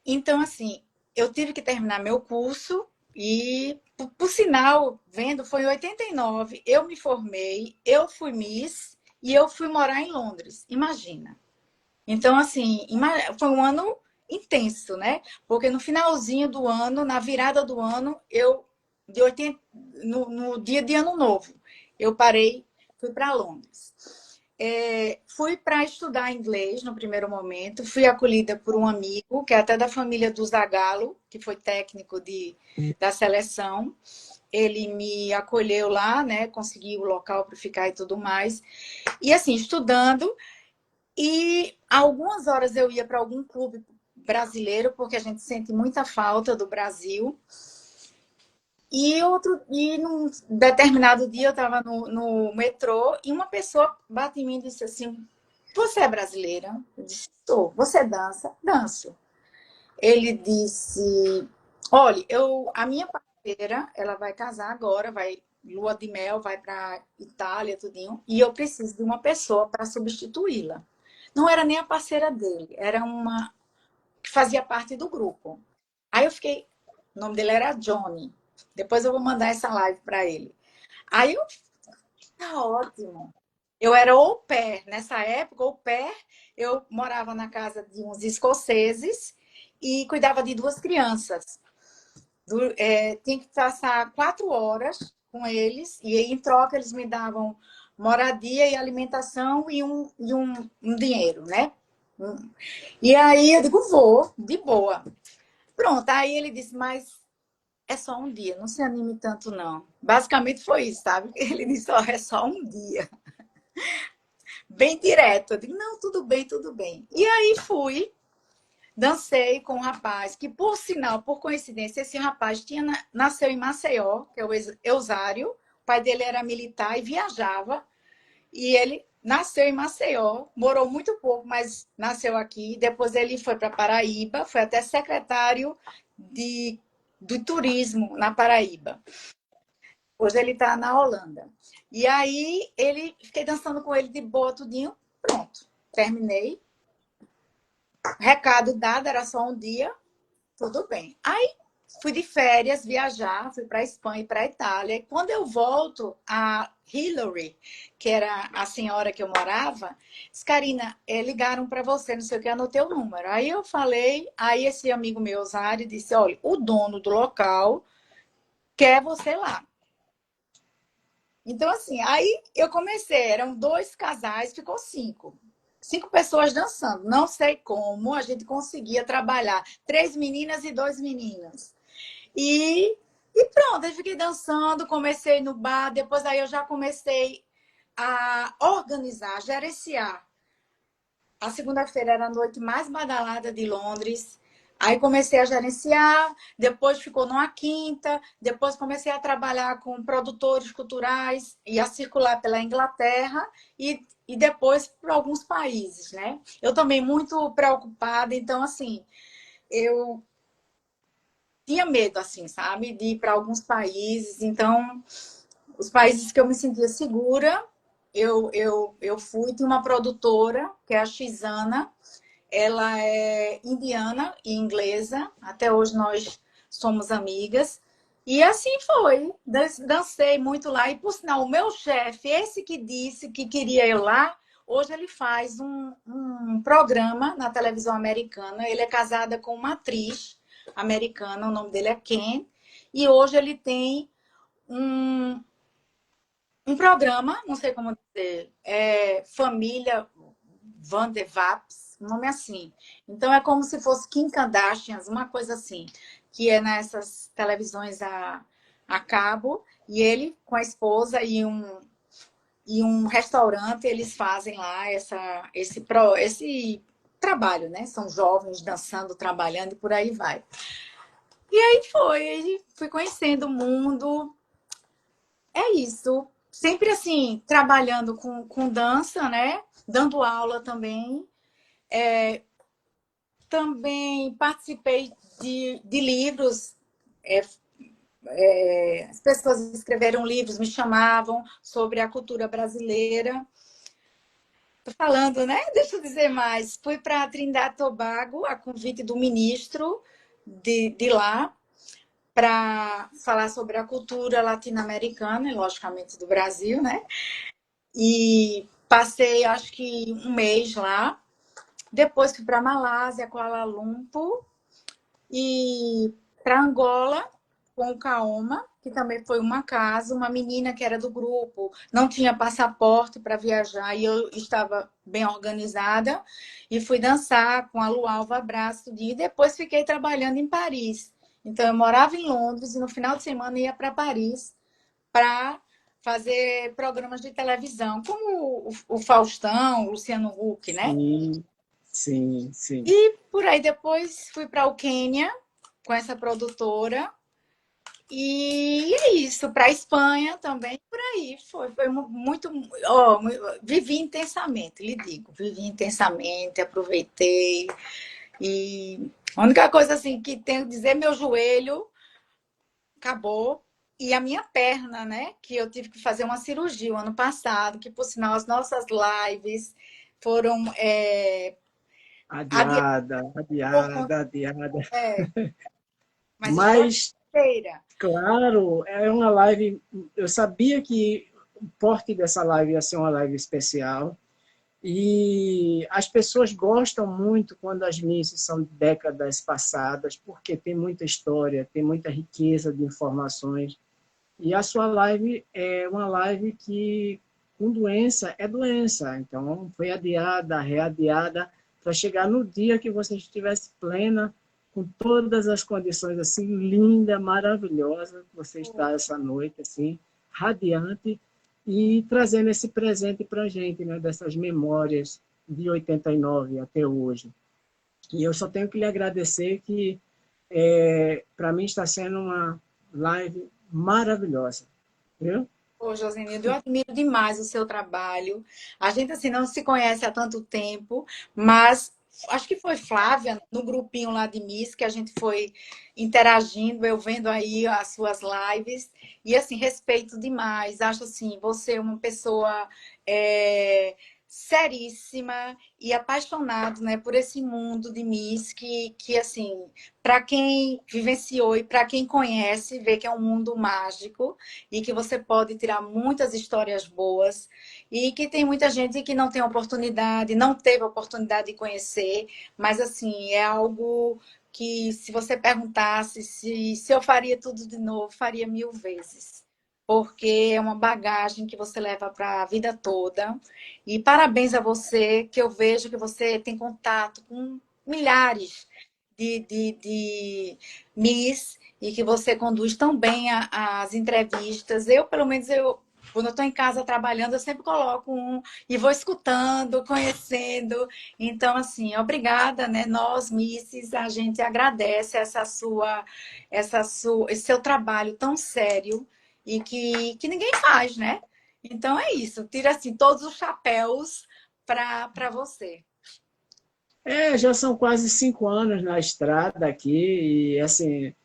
Então, assim, eu tive que terminar meu curso E, por sinal, vendo, foi em 89, eu me formei, eu fui Miss e eu fui morar em Londres, imagina. Então, assim, foi um ano intenso, né? Porque no finalzinho do ano, na virada do ano, de 80, no dia de Ano Novo, eu parei, fui para Londres. Fui para estudar inglês no primeiro momento, fui acolhida por um amigo, que é até da família do Zagallo, que foi técnico da seleção. Ele me acolheu lá, né? Consegui o local para ficar e tudo mais. E assim, estudando, e algumas horas eu ia para algum clube brasileiro, porque a gente sente muita falta do Brasil. E num determinado dia eu estava no metrô e uma pessoa bate em mim e disse assim: Você é brasileira? Eu disse: Sou. Você dança? Danço. Ele disse: Olha, a minha parceira, ela vai casar agora, vai lua de mel, vai para Itália, tudinho, e eu preciso de uma pessoa para substituí-la. Não era nem a parceira dele, era uma que fazia parte do grupo. Aí eu fiquei, o nome dele era Johnny. Depois eu vou mandar essa live para ele. Aí eu, tá ótimo. Eu era au pair. Nessa época, au pair, eu morava na casa de uns escoceses e cuidava de duas crianças. Tinha que passar 4 horas com eles e em troca eles me davam moradia e alimentação e um dinheiro, né? E aí eu digo, vou, de boa. Pronto, aí ele disse, mas é só um dia, não se anime tanto não. Basicamente foi isso, sabe? Ele disse, ó, é só um dia. Bem direto. Eu digo, não, tudo bem, tudo bem. E aí fui, dancei com um rapaz, que por sinal, por coincidência, esse rapaz nasceu em Maceió, que é o Eusário. O pai dele era militar e viajava. E ele nasceu em Maceió, morou muito pouco, mas nasceu aqui. Depois ele foi para Paraíba, foi até secretário do turismo na Paraíba. Hoje ele está na Holanda. E aí fiquei dançando com ele de boa, tudinho. Pronto, terminei. Recado dado, era só um dia, tudo bem. Aí fui de férias viajar, fui para a Espanha e para a Itália. E quando eu volto, a Hillary, que era a senhora que eu morava, disse, Karina, ligaram para você, não sei o que, anotei o número. Aí eu falei, aí esse amigo meu, Osário, disse, olha, o dono do local quer você lá. Então, assim, aí eu comecei, eram 2 casais, ficou 5. 5 pessoas dançando. Não sei como a gente conseguia trabalhar 3 meninas e 2 meninos. E pronto, aí fiquei dançando, comecei no bar, depois aí eu já comecei a organizar, gerenciar. A segunda-feira era a noite mais badalada de Londres. Aí comecei a gerenciar, depois ficou numa quinta, depois comecei a trabalhar com produtores culturais e a circular pela Inglaterra e depois para alguns países, né? Eu também muito preocupada, então assim, eu tinha medo, assim, sabe, de ir para alguns países. Então, os países que eu me sentia segura, eu fui. Tinha uma produtora, que é a Xana, ela é indiana e inglesa. Até hoje nós somos amigas. E assim foi. Dancei muito lá. E, por sinal, o meu chefe, esse que disse que queria ir lá, hoje ele faz um programa na televisão americana. Ele é casada com uma atriz americana, o nome dele é Ken. E hoje ele tem um, um programa, não sei como dizer, Família Van de Vaps, um nome assim. Então é como se fosse Kim Kardashian, uma coisa assim, que é nessas televisões a cabo, e ele com a esposa e um restaurante, eles fazem lá esse trabalho, né? São jovens dançando, trabalhando e por aí vai. E aí fui conhecendo o mundo. É isso. Sempre assim, trabalhando com dança, né? Dando aula também. Também participei de livros. As pessoas escreveram livros, me chamavam sobre a cultura brasileira. Estou falando, né? Deixa eu dizer mais. Fui para Trindade e Tobago, a convite do ministro de lá, para falar sobre a cultura latino-americana e, logicamente, do Brasil, né? E passei, acho que um mês lá. Depois fui para Malásia, Kuala Lumpur e para Angola com o Kaoma, que também foi uma casa, uma menina que era do grupo, não tinha passaporte para viajar e eu estava bem organizada e fui dançar com a Lualva Abraço e depois fiquei trabalhando em Paris. Então eu morava em Londres e no final de semana ia para Paris para fazer programas de televisão, como o Faustão, o Luciano Huck, né? Sim, sim, sim. E por aí depois fui para o Quênia com essa produtora. E é isso, para a Espanha também, por aí. Foi muito. Ó, vivi intensamente, lhe digo. Vivi intensamente, aproveitei. E a única coisa assim que tenho que dizer, meu joelho acabou. E a minha perna, né? Que eu tive que fazer uma cirurgia o ano passado, que por sinal as nossas lives foram adiadas Adiada, por conta. adiada, adiada. Mas história Mas, inteira. claro, é uma live. Eu sabia que o porte dessa live ia ser uma live especial. E as pessoas gostam muito quando as missas são de décadas passadas, porque tem muita história, tem muita riqueza de informações. E a sua live é uma live que, com doença, é doença. Então, foi adiada, readiada, para chegar no dia que você estivesse plena, com todas as condições, assim, linda, maravilhosa, você está essa noite, assim, radiante, e trazendo esse presente para a gente, né, dessas memórias de 89 até hoje. E eu só tenho que lhe agradecer que, para mim, está sendo uma live maravilhosa. Viu? Ô, Josenildo, eu admiro demais o seu trabalho. A gente, assim, não se conhece há tanto tempo, mas acho que foi Flávia, no grupinho lá de Miss, que a gente foi interagindo, eu vendo aí as suas lives, e, assim, respeito demais. Acho, assim, você uma pessoa seríssima e apaixonado, né, por esse mundo de Miss, que assim, para quem vivenciou e para quem conhece, vê que é um mundo mágico e que você pode tirar muitas histórias boas e que tem muita gente que não tem oportunidade, não teve oportunidade de conhecer, mas assim, é algo que se você perguntasse se eu faria tudo de novo, faria 1000 vezes. Porque é uma bagagem que você leva para a vida toda. E parabéns a você, que eu vejo que você tem contato com milhares de Miss e que você conduz tão bem as entrevistas. Eu, pelo menos, quando eu estou em casa trabalhando, eu sempre coloco um e vou escutando, conhecendo. Então, assim, obrigada, né? Nós, Misses, a gente agradece esse seu trabalho tão sério e que ninguém faz, né? Então é isso. Tira assim todos os chapéus para você. Já são quase 5 anos na estrada aqui, e assim,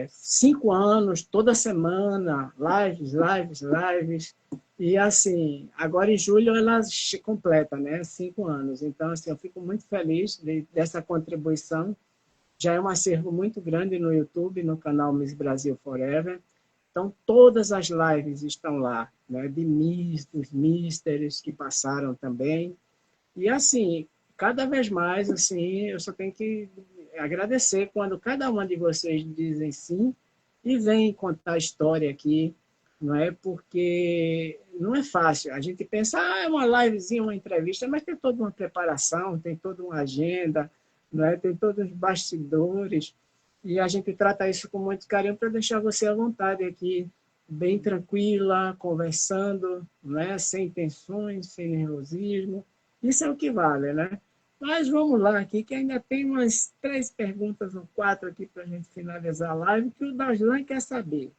5 anos, toda semana, lives, lives, lives. E assim, agora em julho ela completa, né? 5 anos. Então, assim, eu fico muito feliz dessa contribuição. Já é um acervo muito grande no YouTube, no canal Miss Brasil Forever. Então, todas as lives estão lá, né? De Miss, dos Misters que passaram também. E assim, cada vez mais, assim, eu só tenho que agradecer quando cada uma de vocês dizem sim e vem contar a história aqui, não é? Porque não é fácil. A gente pensa, é uma livezinha, uma entrevista, mas tem toda uma preparação, tem toda uma agenda, não é? Tem todos os bastidores. E a gente trata isso com muito carinho para deixar você à vontade aqui, bem tranquila, conversando, não é? Sem tensões, sem nervosismo. Isso é o que vale, né? Mas vamos lá aqui, que ainda tem umas 3 perguntas ou 4 aqui para a gente finalizar a live, que o Daslan quer saber.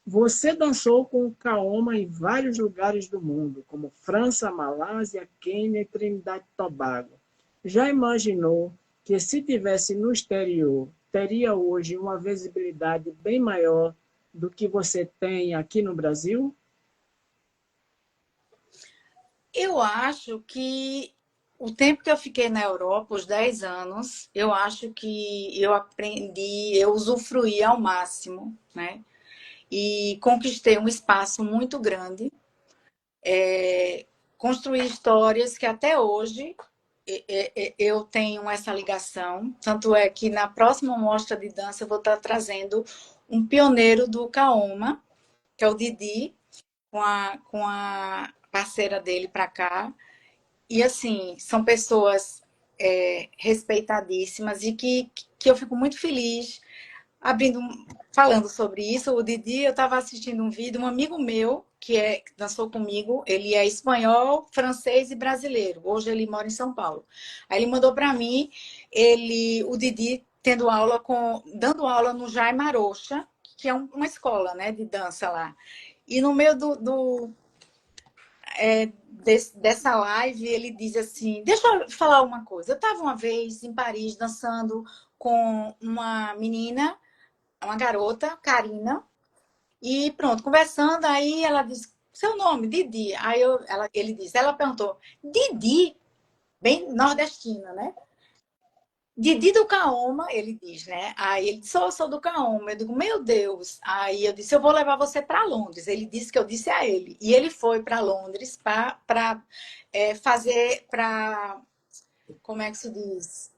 Você dançou com o Kaoma em vários lugares do mundo, como França, Malásia, Quênia e Trinidade e Tobago. Já imaginou que se tivesse no exterior, teria hoje uma visibilidade bem maior do que você tem aqui no Brasil? Eu acho que o tempo que eu fiquei na Europa, os 10 anos, eu acho que eu aprendi, eu usufruí ao máximo, né? E conquistei um espaço muito grande, construí histórias que até hoje eu tenho essa ligação. Tanto é que na próxima mostra de dança eu vou estar trazendo um pioneiro do Kaoma, que é o Didi, com a parceira dele para cá. E assim, são pessoas respeitadíssimas e que eu fico muito feliz abrindo, falando sobre isso. O Didi, eu estava assistindo um vídeo, um amigo meu que dançou comigo, ele é espanhol, francês e brasileiro. Hoje ele mora em São Paulo. Aí ele mandou para mim, o Didi dando aula no Jaime Arocha, que é uma escola, né, de dança lá. E no meio dessa live, ele diz assim: deixa eu falar uma coisa. Eu estava uma vez em Paris dançando com uma menina, uma garota, Karina, e pronto, conversando, aí ela disse: seu nome, Didi. Aí ele disse, ela perguntou, Didi, bem nordestina, né? Didi do Kaoma, ele diz, né? Aí ele disse, sou do Kaoma. Eu digo, meu Deus. Aí eu disse, eu vou levar você para Londres. Ele disse que eu disse a ele. E ele foi para Londres para fazer, para, como é que se diz?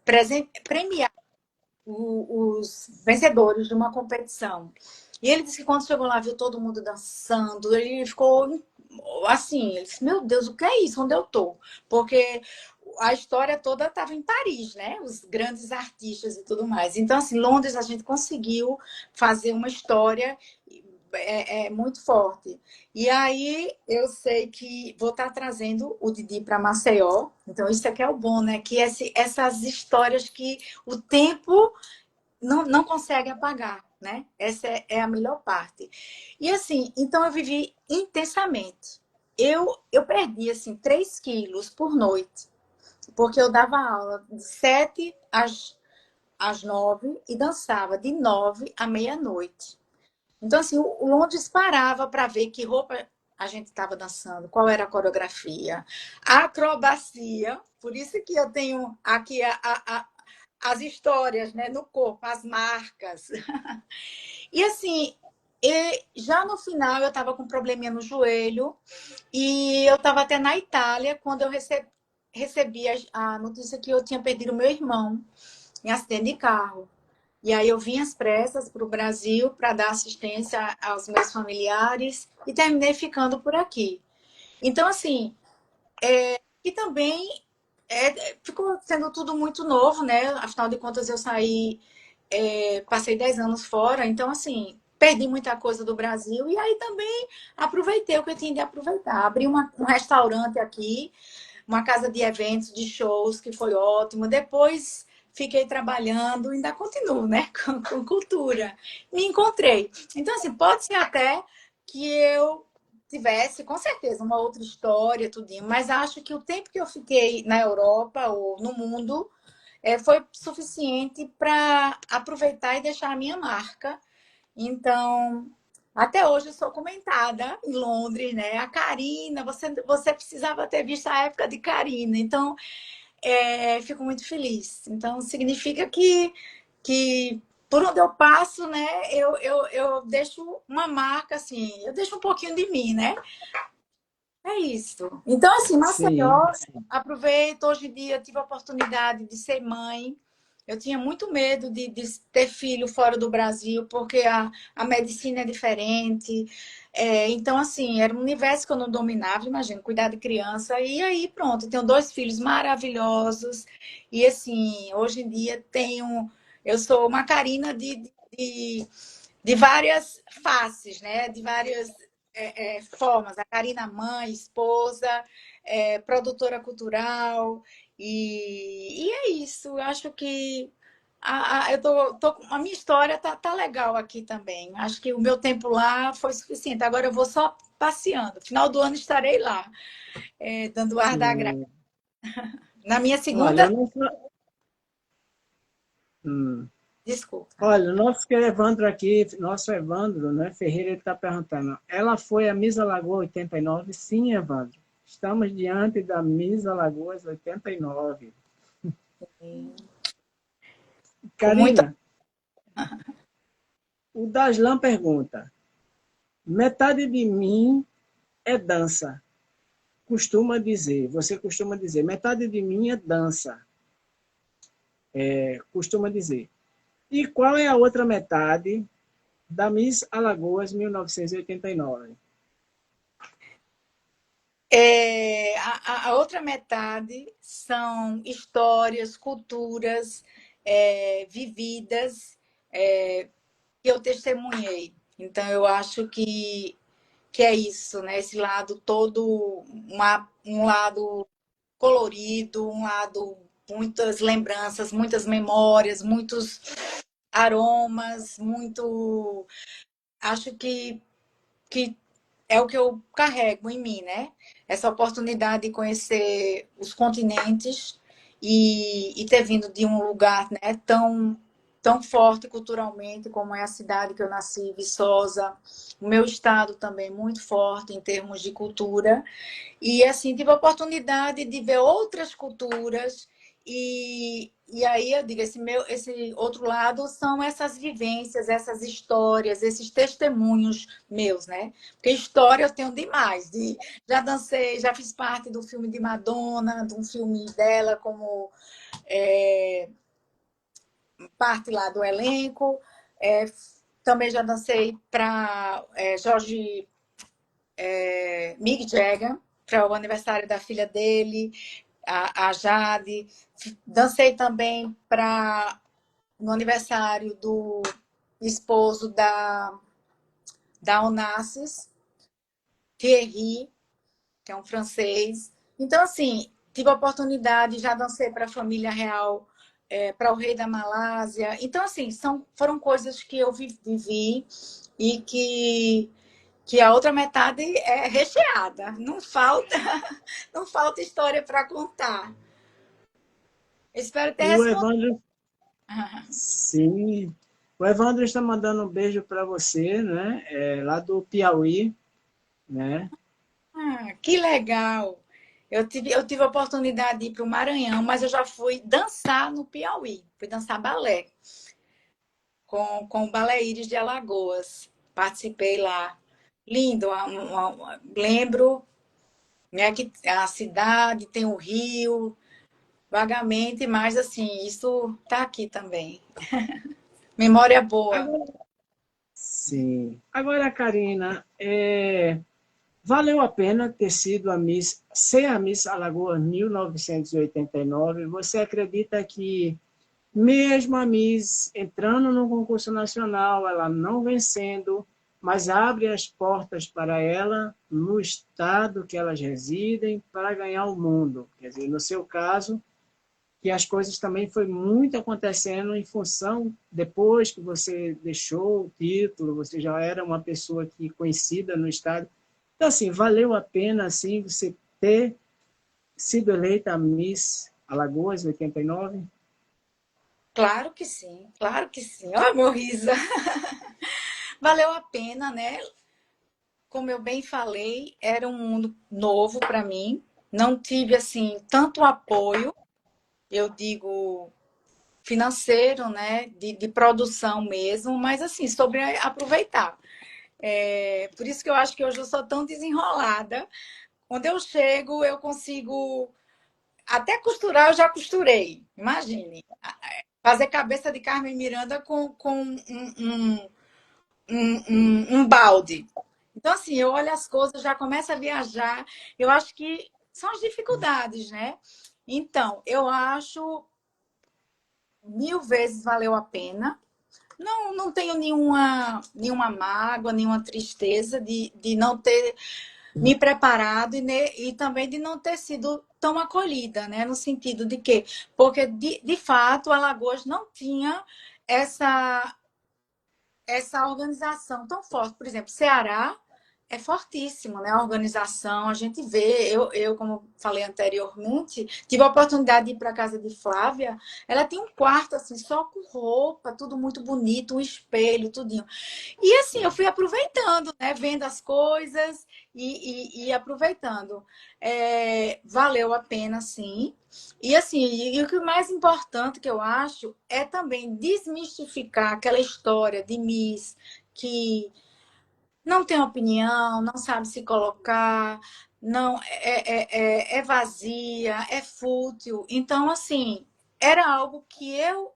Premiar os vencedores de uma competição. E ele disse que quando chegou lá, viu todo mundo dançando, ele ficou assim, ele disse, meu Deus, o que é isso? Onde eu tô? Porque a história toda estava em Paris, né? Os grandes artistas e tudo mais. Então, assim, Londres a gente conseguiu fazer uma história muito forte. E aí eu sei que vou estar trazendo o Didi para Maceió. Então, isso aqui é o bom, né? Que essas histórias que o tempo não consegue apagar, né? Essa é a melhor parte. E assim, então eu vivi intensamente. Eu perdi, assim, 3 quilos por noite, porque eu dava aula de 7 às 9 e dançava de 9 à meia-noite. Então, assim, o Londres parava para ver que roupa a gente estava dançando, qual era a coreografia, a acrobacia. Por isso que eu tenho aqui as histórias, né, no corpo, as marcas. E assim, já no final eu estava com um probleminha no joelho e eu estava até na Itália quando eu recebi a notícia que eu tinha perdido meu irmão em acidente de carro. E aí eu vim às pressas para o Brasil para dar assistência aos meus familiares e terminei ficando por aqui. Então, assim, e também ficou sendo tudo muito novo, né? Afinal de contas, eu saí, passei 10 anos fora, então, assim, perdi muita coisa do Brasil e aí também aproveitei o que eu tinha de aproveitar. Abri um restaurante aqui, uma casa de eventos, de shows, que foi ótimo. Depois fiquei trabalhando, ainda continuo, né, com cultura. Me encontrei. Então, assim, pode ser até que eu tivesse, com certeza, uma outra história, tudinho, mas acho que o tempo que eu fiquei na Europa ou no mundo foi suficiente para aproveitar e deixar a minha marca. Então, até hoje eu sou comentada em Londres, né? A Karina, você precisava ter visto a época de Karina. Então, fico muito feliz. Então, significa que por onde eu passo, né? Eu deixo uma marca, assim, eu deixo um pouquinho de mim, né? É isso. Então, assim, Sim, Maceió, sim. aproveito. Hoje em dia tive a oportunidade de ser mãe. Eu tinha muito medo de ter filho fora do Brasil, porque a medicina é diferente. Então, assim, era um universo que eu não dominava, imagina, cuidar de criança. E aí, pronto, tenho 2 filhos maravilhosos. E, assim, hoje em dia eu sou uma Karina de várias faces, né? De várias formas. A Karina mãe, esposa, produtora cultural. E é isso. Eu acho que a minha história tá legal aqui também. Acho que o meu tempo lá foi suficiente. Agora eu vou só passeando. Final do ano estarei lá, dando ar da graça. Sim. Na minha Olha, segunda. eu não... Hum. Desculpa. Olha, o nosso Evandro aqui, nosso Evandro, né, Ferreira, ele está perguntando. Ela foi a Miss Alagoa 89? Sim, Evandro. Estamos diante da Miss Alagoas 89. Com muita... Karina, o Daslan pergunta: metade de mim é dança. Você costuma dizer, metade de mim é dança. Costuma dizer. E qual é a outra metade da Miss Alagoas 1989? A outra metade são histórias, culturas vividas, que eu testemunhei. Então, eu acho que é isso, né? Esse lado todo, um lado colorido, um lado, muitas lembranças, muitas memórias, muitos aromas, muito. Acho que é o que eu carrego em mim, né? Essa oportunidade de conhecer os continentes e ter vindo de um lugar, né, tão forte culturalmente como é a cidade que eu nasci, Viçosa. O meu estado também muito forte em termos de cultura. E assim, tive a oportunidade de ver outras culturas e aí eu digo, esse outro lado são essas vivências, essas histórias, esses testemunhos meus, né? Porque história eu tenho demais. Já dancei, já fiz parte do filme de Madonna, de um filme dela como parte lá do elenco. É, também já dancei para Jorge Mick Jagger, para o aniversário da filha dele, a Jade. Dancei também no aniversário do esposo da Onassis, Thierry, que é um francês. Então, assim, tive a oportunidade, já dancei para a família real, para o rei da Malásia. Então, assim, foram coisas que eu vivi e que a outra metade é recheada. Não falta história para contar. Espero ter E o respondido. Evandro, sim, o Evandro está mandando um beijo para você, né? Lá do Piauí, né? Que legal! Eu tive a oportunidade de ir para o Maranhão, mas eu já fui dançar no Piauí. Fui dançar balé com o Balé Íris de Alagoas. Participei lá. Lindo. Lembro, né, que a cidade tem o rio, vagamente, mas assim, isso está aqui também. Memória boa. Agora, sim. Agora, Karina, valeu a pena ter sido ser a Miss Alagoas 1989? Você acredita que mesmo a Miss entrando no concurso nacional, ela não vencendo, mas abre as portas para ela no estado que elas residem para ganhar o mundo? Quer dizer, no seu caso, que as coisas também foi muito acontecendo em função, depois que você deixou o título, você já era uma pessoa que conhecida no estado. Então, assim, valeu a pena, assim, você ter sido eleita Miss Alagoas 89? Claro que sim, claro que sim. Olha meu riso. Valeu a pena, né? Como eu bem falei, era um mundo novo para mim. Não tive assim tanto apoio, eu digo financeiro, né, de produção mesmo, mas assim sobre aproveitar. Por isso que eu acho que hoje eu sou tão desenrolada. Quando eu chego, eu consigo até costurar, eu já costurei. Imagine fazer cabeça de Carmen Miranda com um balde. Então, assim, eu olho as coisas, já começo a viajar. Eu acho que são as dificuldades, né? Então, eu acho 1000 vezes valeu a pena. Não tenho nenhuma mágoa, nenhuma tristeza de não ter me preparado e também de não ter sido tão acolhida, né? No sentido de que, porque de fato, Alagoas não tinha essa organização tão forte. Por exemplo, Ceará é fortíssimo, né? A organização, a gente vê, como falei anteriormente, tive a oportunidade de ir para a casa de Flávia. Ela tem um quarto assim, só com roupa, tudo muito bonito, um espelho, tudinho. E assim, eu fui aproveitando, né? Vendo as coisas e aproveitando. Valeu a pena, sim. E assim, e o que é mais importante que eu acho é também desmistificar aquela história de Miss que não tem opinião, não sabe se colocar, não é vazia, é fútil. Então, assim, era algo que eu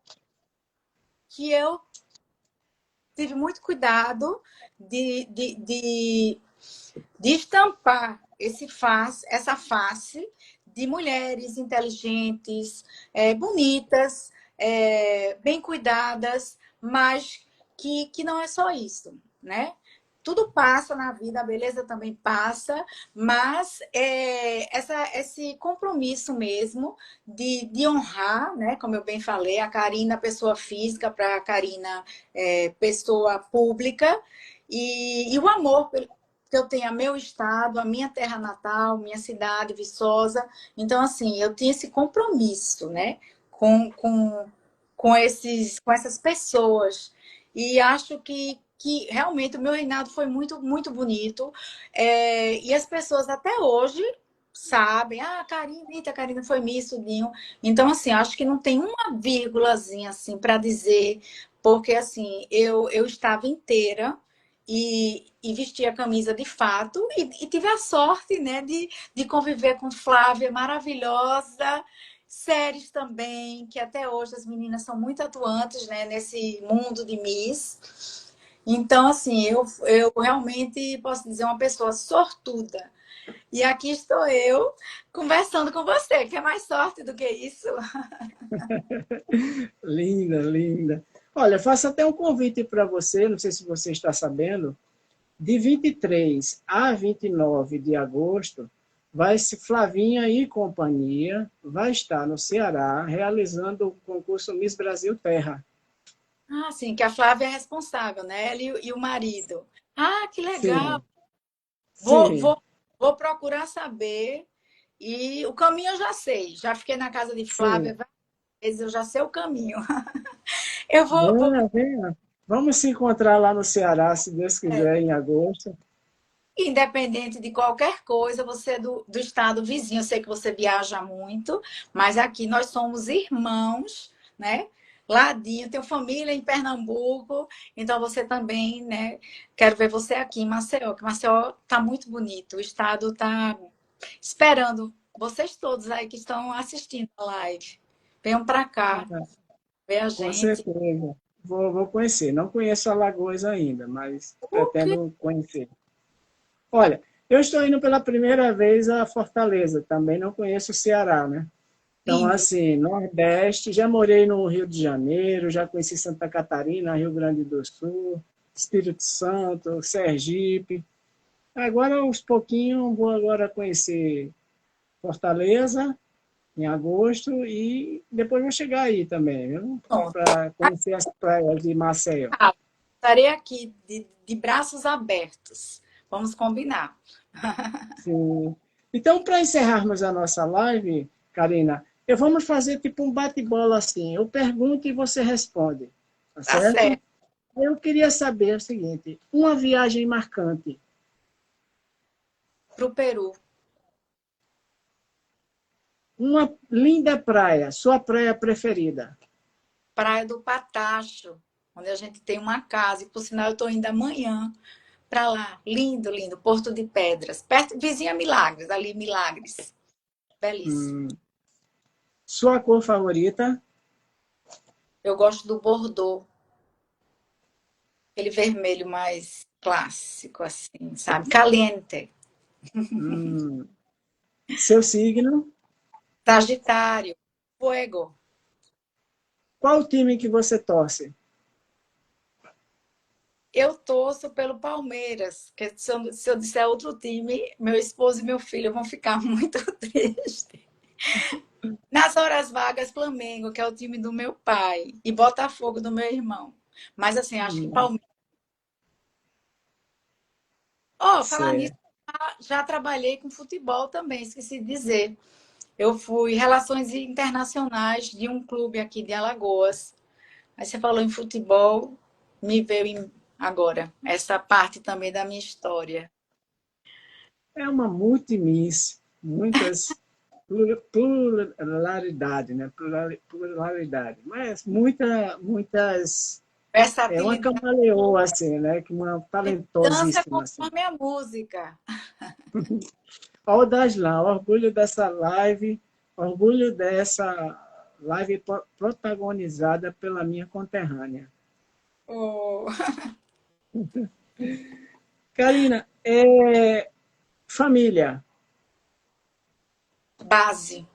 tive muito cuidado de estampar essa face de mulheres inteligentes, bonitas, bem cuidadas, mas que não é só isso, né? Tudo passa na vida, a beleza também passa, mas esse compromisso mesmo de honrar, né? Como eu bem falei, a Karina, pessoa física, para a Karina, pessoa pública, e o amor que eu tenho a meu estado, a minha terra natal, minha cidade, Viçosa. Então, assim, eu tinha esse compromisso, né? Com, com, com essas pessoas. E acho que realmente o meu reinado foi muito, muito bonito. E as pessoas até hoje sabem, Karina, eita, Karina foi Miss, tudinho. Então, assim, acho que não tem uma vírgulazinha assim para dizer, porque assim, eu estava inteira e vesti a camisa de fato e tive a sorte, né, de conviver com Flávia, maravilhosa, séries também, que até hoje as meninas são muito atuantes, né, nesse mundo de Miss. Então, assim, eu realmente posso dizer uma pessoa sortuda. E aqui estou eu conversando com você. Quer mais sorte do que isso? Linda, linda. Olha, faço até um convite para você, não sei se você está sabendo, de 23 a 29 de agosto, Flavinha e companhia vai estar no Ceará realizando o concurso Miss Brasil Terra. Sim, que a Flávia é responsável, né? Ela e o marido. Que legal! Sim, Vou, sim. vou, vou procurar saber. E o caminho eu já sei. Já fiquei na casa de Flávia Sim. várias vezes, eu já sei o caminho. Eu vou Venha, venha. Vamos se encontrar lá no Ceará, se Deus quiser, em agosto. independente de qualquer coisa, você é do estado vizinho. Eu sei que você viaja muito, mas aqui nós somos irmãos, né? Ladinho, tenho família em Pernambuco, então você também, né? Quero ver você aqui em Maceió, que Maceió tá muito bonito. O estado tá esperando vocês todos aí que estão assistindo a live. Venham para cá ver a Com gente. certeza. Vou conhecer. Não conheço Alagoas ainda, mas Que pretendo conhecer. Olha, eu estou indo pela primeira vez a Fortaleza, também não conheço o Ceará, né? Então, lindo! assim, Nordeste, já morei no Rio de Janeiro, já conheci Santa Catarina, Rio Grande do Sul, Espírito Santo, Sergipe. Agora, aos pouquinhos, vou agora conhecer Fortaleza, em agosto, e depois vou chegar aí também, viu? Pronto. Para conhecer as praias de Maceió. Estarei aqui de braços abertos. Vamos combinar. Sim. Então, para encerrarmos a nossa live, Karina, vamos fazer tipo um bate-bola assim. Eu pergunto e você responde, tá Tá certo? certo. Eu queria saber o seguinte: uma viagem marcante, Para o Peru. uma linda praia, sua praia preferida. Praia do Patacho, onde a gente tem uma casa. E, por sinal, eu estou indo amanhã para lá. Lindo, lindo. Porto de Pedras. Perto, vizinha Milagres, ali Milagres. Belíssimo. Sua cor favorita? Eu gosto do Bordeaux. Aquele vermelho mais clássico, assim, sabe? Caliente. Hum, seu signo? Sagitário. Fuego. Qual o time que você torce? Eu torço pelo Palmeiras, que se eu disser outro time, meu esposo e meu filho vão ficar muito tristes. Nas horas vagas, Flamengo, que é o time do meu pai, e Botafogo do meu irmão. Mas assim, acho que Hum, Palmeiras Oh, falar nisso, Certo. já trabalhei com futebol também, esqueci de dizer. Eu fui Relações Internacionais de um clube aqui de Alagoas. Aí você falou em futebol, me veio agora essa parte também da minha história. É uma multimiss, muitas pluralidade, né? Pluralidade, mas muitas é uma Versatilidade, camaleoa assim, né? Que uma dança talentosíssima assim. conforme a música. Ó, o Daslan, orgulho dessa live, orgulho dessa live protagonizada pela minha conterrânea. Oh, Karina, família, base.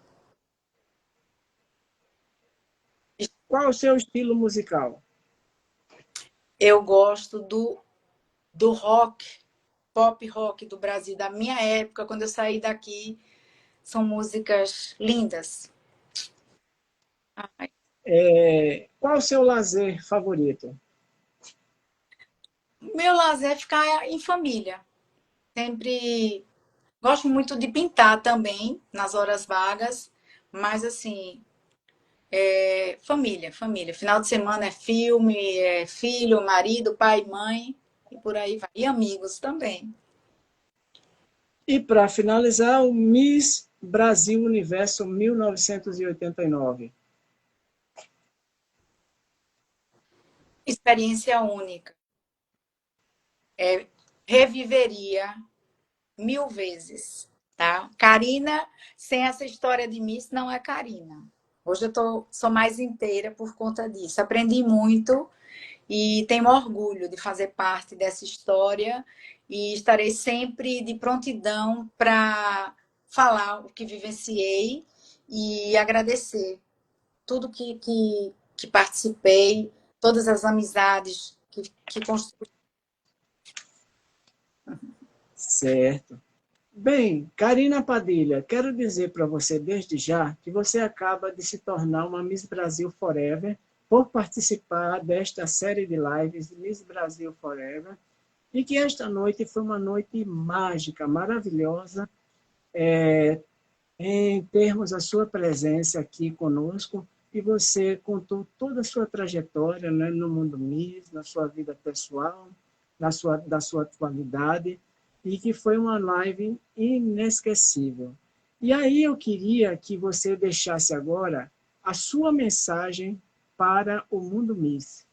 qual o seu estilo musical? Eu gosto do rock, pop rock do Brasil, da minha época, quando eu saí daqui. São músicas lindas. Ai, Qual o seu lazer favorito? meu lazer é ficar em família. Sempre gosto muito de pintar também, nas horas vagas, mas assim, família, família. Final de semana é filme, é filho, marido, pai, mãe, e por aí vai. E amigos também. E para finalizar, o Miss Brasil Universo 1989. Experiência única. Reviveria 1000 vezes, tá? Karina, sem essa história de Miss, não é Karina. Hoje sou mais inteira por conta disso. Aprendi muito e tenho orgulho de fazer parte dessa história e estarei sempre de prontidão para falar o que vivenciei e agradecer tudo que participei, todas as amizades que construí. Certo. Bem, Karina Padilha, quero dizer para você desde já que você acaba de se tornar uma Miss Brasil Forever por participar desta série de lives Miss Brasil Forever e que esta noite foi uma noite mágica, maravilhosa, em termos a sua presença aqui conosco e você contou toda a sua trajetória, né, no mundo Miss, na sua vida pessoal, da sua atualidade, e que foi uma live inesquecível. E aí eu queria que você deixasse agora a sua mensagem para o mundo Miss.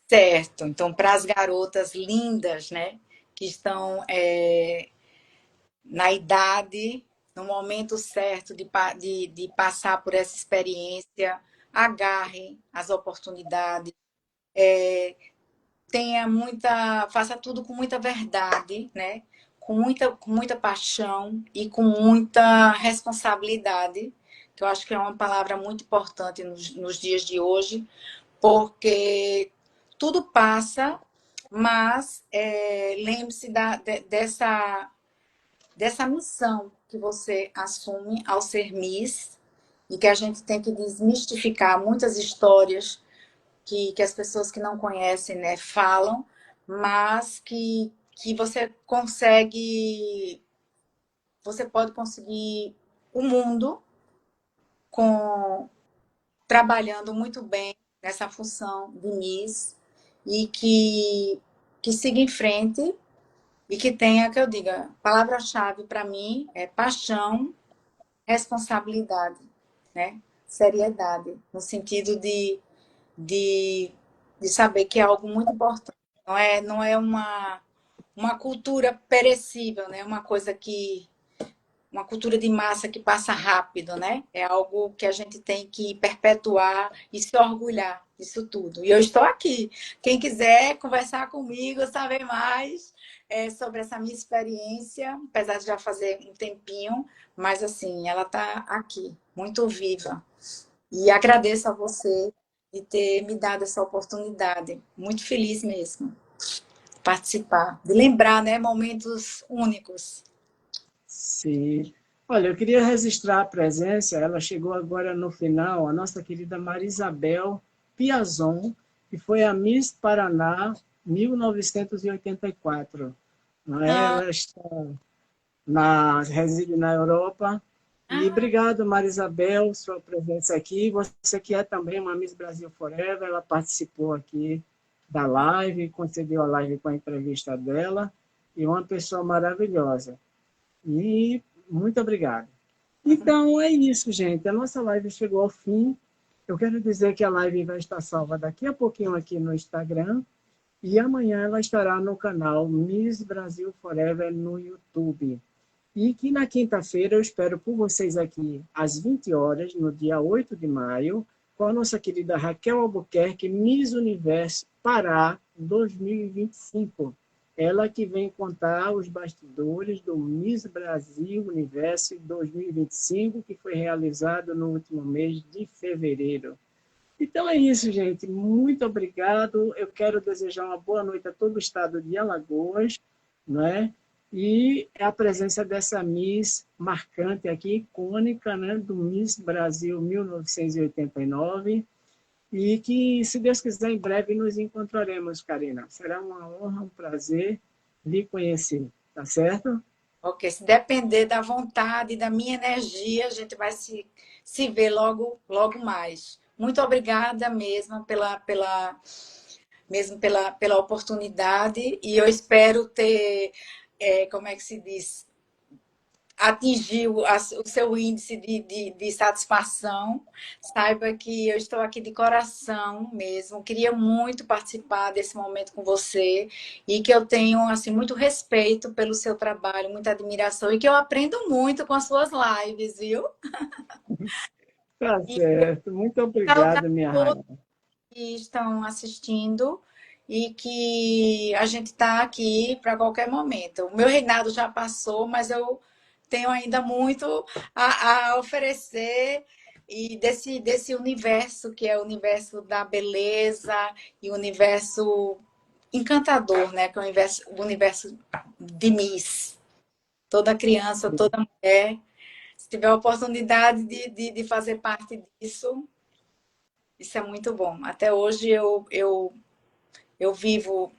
Certo. Então, para as garotas lindas, né, que estão na idade, no momento certo de passar por essa experiência, agarrem as oportunidades, faça tudo com muita verdade, né? Com muita paixão e com muita responsabilidade, que eu acho que é uma palavra muito importante nos dias de hoje, porque tudo passa, mas lembre-se dessa missão que você assume ao ser Miss e que a gente tem que desmistificar muitas histórias que as pessoas que não conhecem, né, falam, mas que você pode conseguir o mundo com trabalhando muito bem nessa função de Miss e que siga em frente e que tenha, que eu diga, palavra-chave para mim é paixão, responsabilidade, né? Seriedade, no sentido de, de saber que é algo muito importante. Não é uma cultura perecível, né? Uma cultura de massa que passa rápido, né? É algo que a gente tem que perpetuar e se orgulhar disso tudo. E eu estou aqui. Quem quiser conversar comigo, saber mais sobre essa minha experiência, apesar de já fazer um tempinho, mas assim, ela está aqui, muito viva. E agradeço a você de ter me dado essa oportunidade. Muito feliz mesmo de participar, de lembrar, né, momentos únicos. Sim. Olha, eu queria registrar a presença, ela chegou agora no final, a nossa querida Marisabel Piazon, que foi a Miss Paraná 1984. Não é? Ah, Ela está reside na Europa. E ah, obrigado, Maria Isabel, sua presença aqui. Você que é também uma Miss Brasil Forever, ela participou aqui da live, concedeu a live com a entrevista dela, e uma pessoa maravilhosa. E muito obrigado. Então, é isso, gente. A nossa live chegou ao fim. Eu quero dizer que a live vai estar salva daqui a pouquinho aqui no Instagram, e amanhã ela estará no canal Miss Brasil Forever no YouTube. E que na quinta-feira eu espero por vocês aqui às 20 horas, no dia 8 de maio, com a nossa querida Raquel Albuquerque, Miss Universo Pará 2025. Ela que vem contar os bastidores do Miss Brasil Universo 2025, que foi realizado no último mês de fevereiro. Então é isso, gente. Muito obrigado. Eu quero desejar uma boa noite a todo o estado de Alagoas, né? E a presença dessa Miss marcante aqui, icônica, né? Do Miss Brasil 1989. E que, se Deus quiser, em breve nos encontraremos, Karina. Será uma honra, um prazer lhe conhecer. Tá certo? ok, se depender da vontade, da minha energia, a gente vai se ver logo, logo mais. Muito obrigada mesmo pela oportunidade e eu espero ter, como é que se diz, atingiu o seu índice de satisfação. Saiba que eu estou aqui de coração mesmo. Queria muito participar desse momento com você e que eu tenho assim muito respeito pelo seu trabalho, muita admiração e que eu aprendo muito com as suas lives, viu? Tá E certo. Muito saudar obrigado, minha todos rainha. que estão assistindo e que a gente está aqui para qualquer momento. O meu reinado já passou, mas eu tenho ainda muito a oferecer e desse universo que é o universo da beleza e o universo encantador, né? Que é o universo de Miss. Toda criança, toda mulher, se tiver a oportunidade de fazer parte disso, isso é muito bom. Até hoje eu vivo,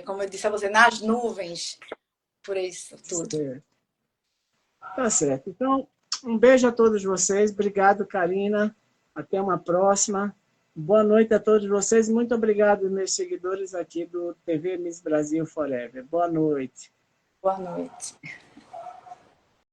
como eu disse a você, nas nuvens por isso tudo. Certo. Tá certo. Então, um beijo a todos vocês. Obrigado, Karina. Até uma próxima. Boa noite a todos vocês. Muito obrigado, meus seguidores aqui do TV Miss Brasil Forever. Boa noite. Boa noite.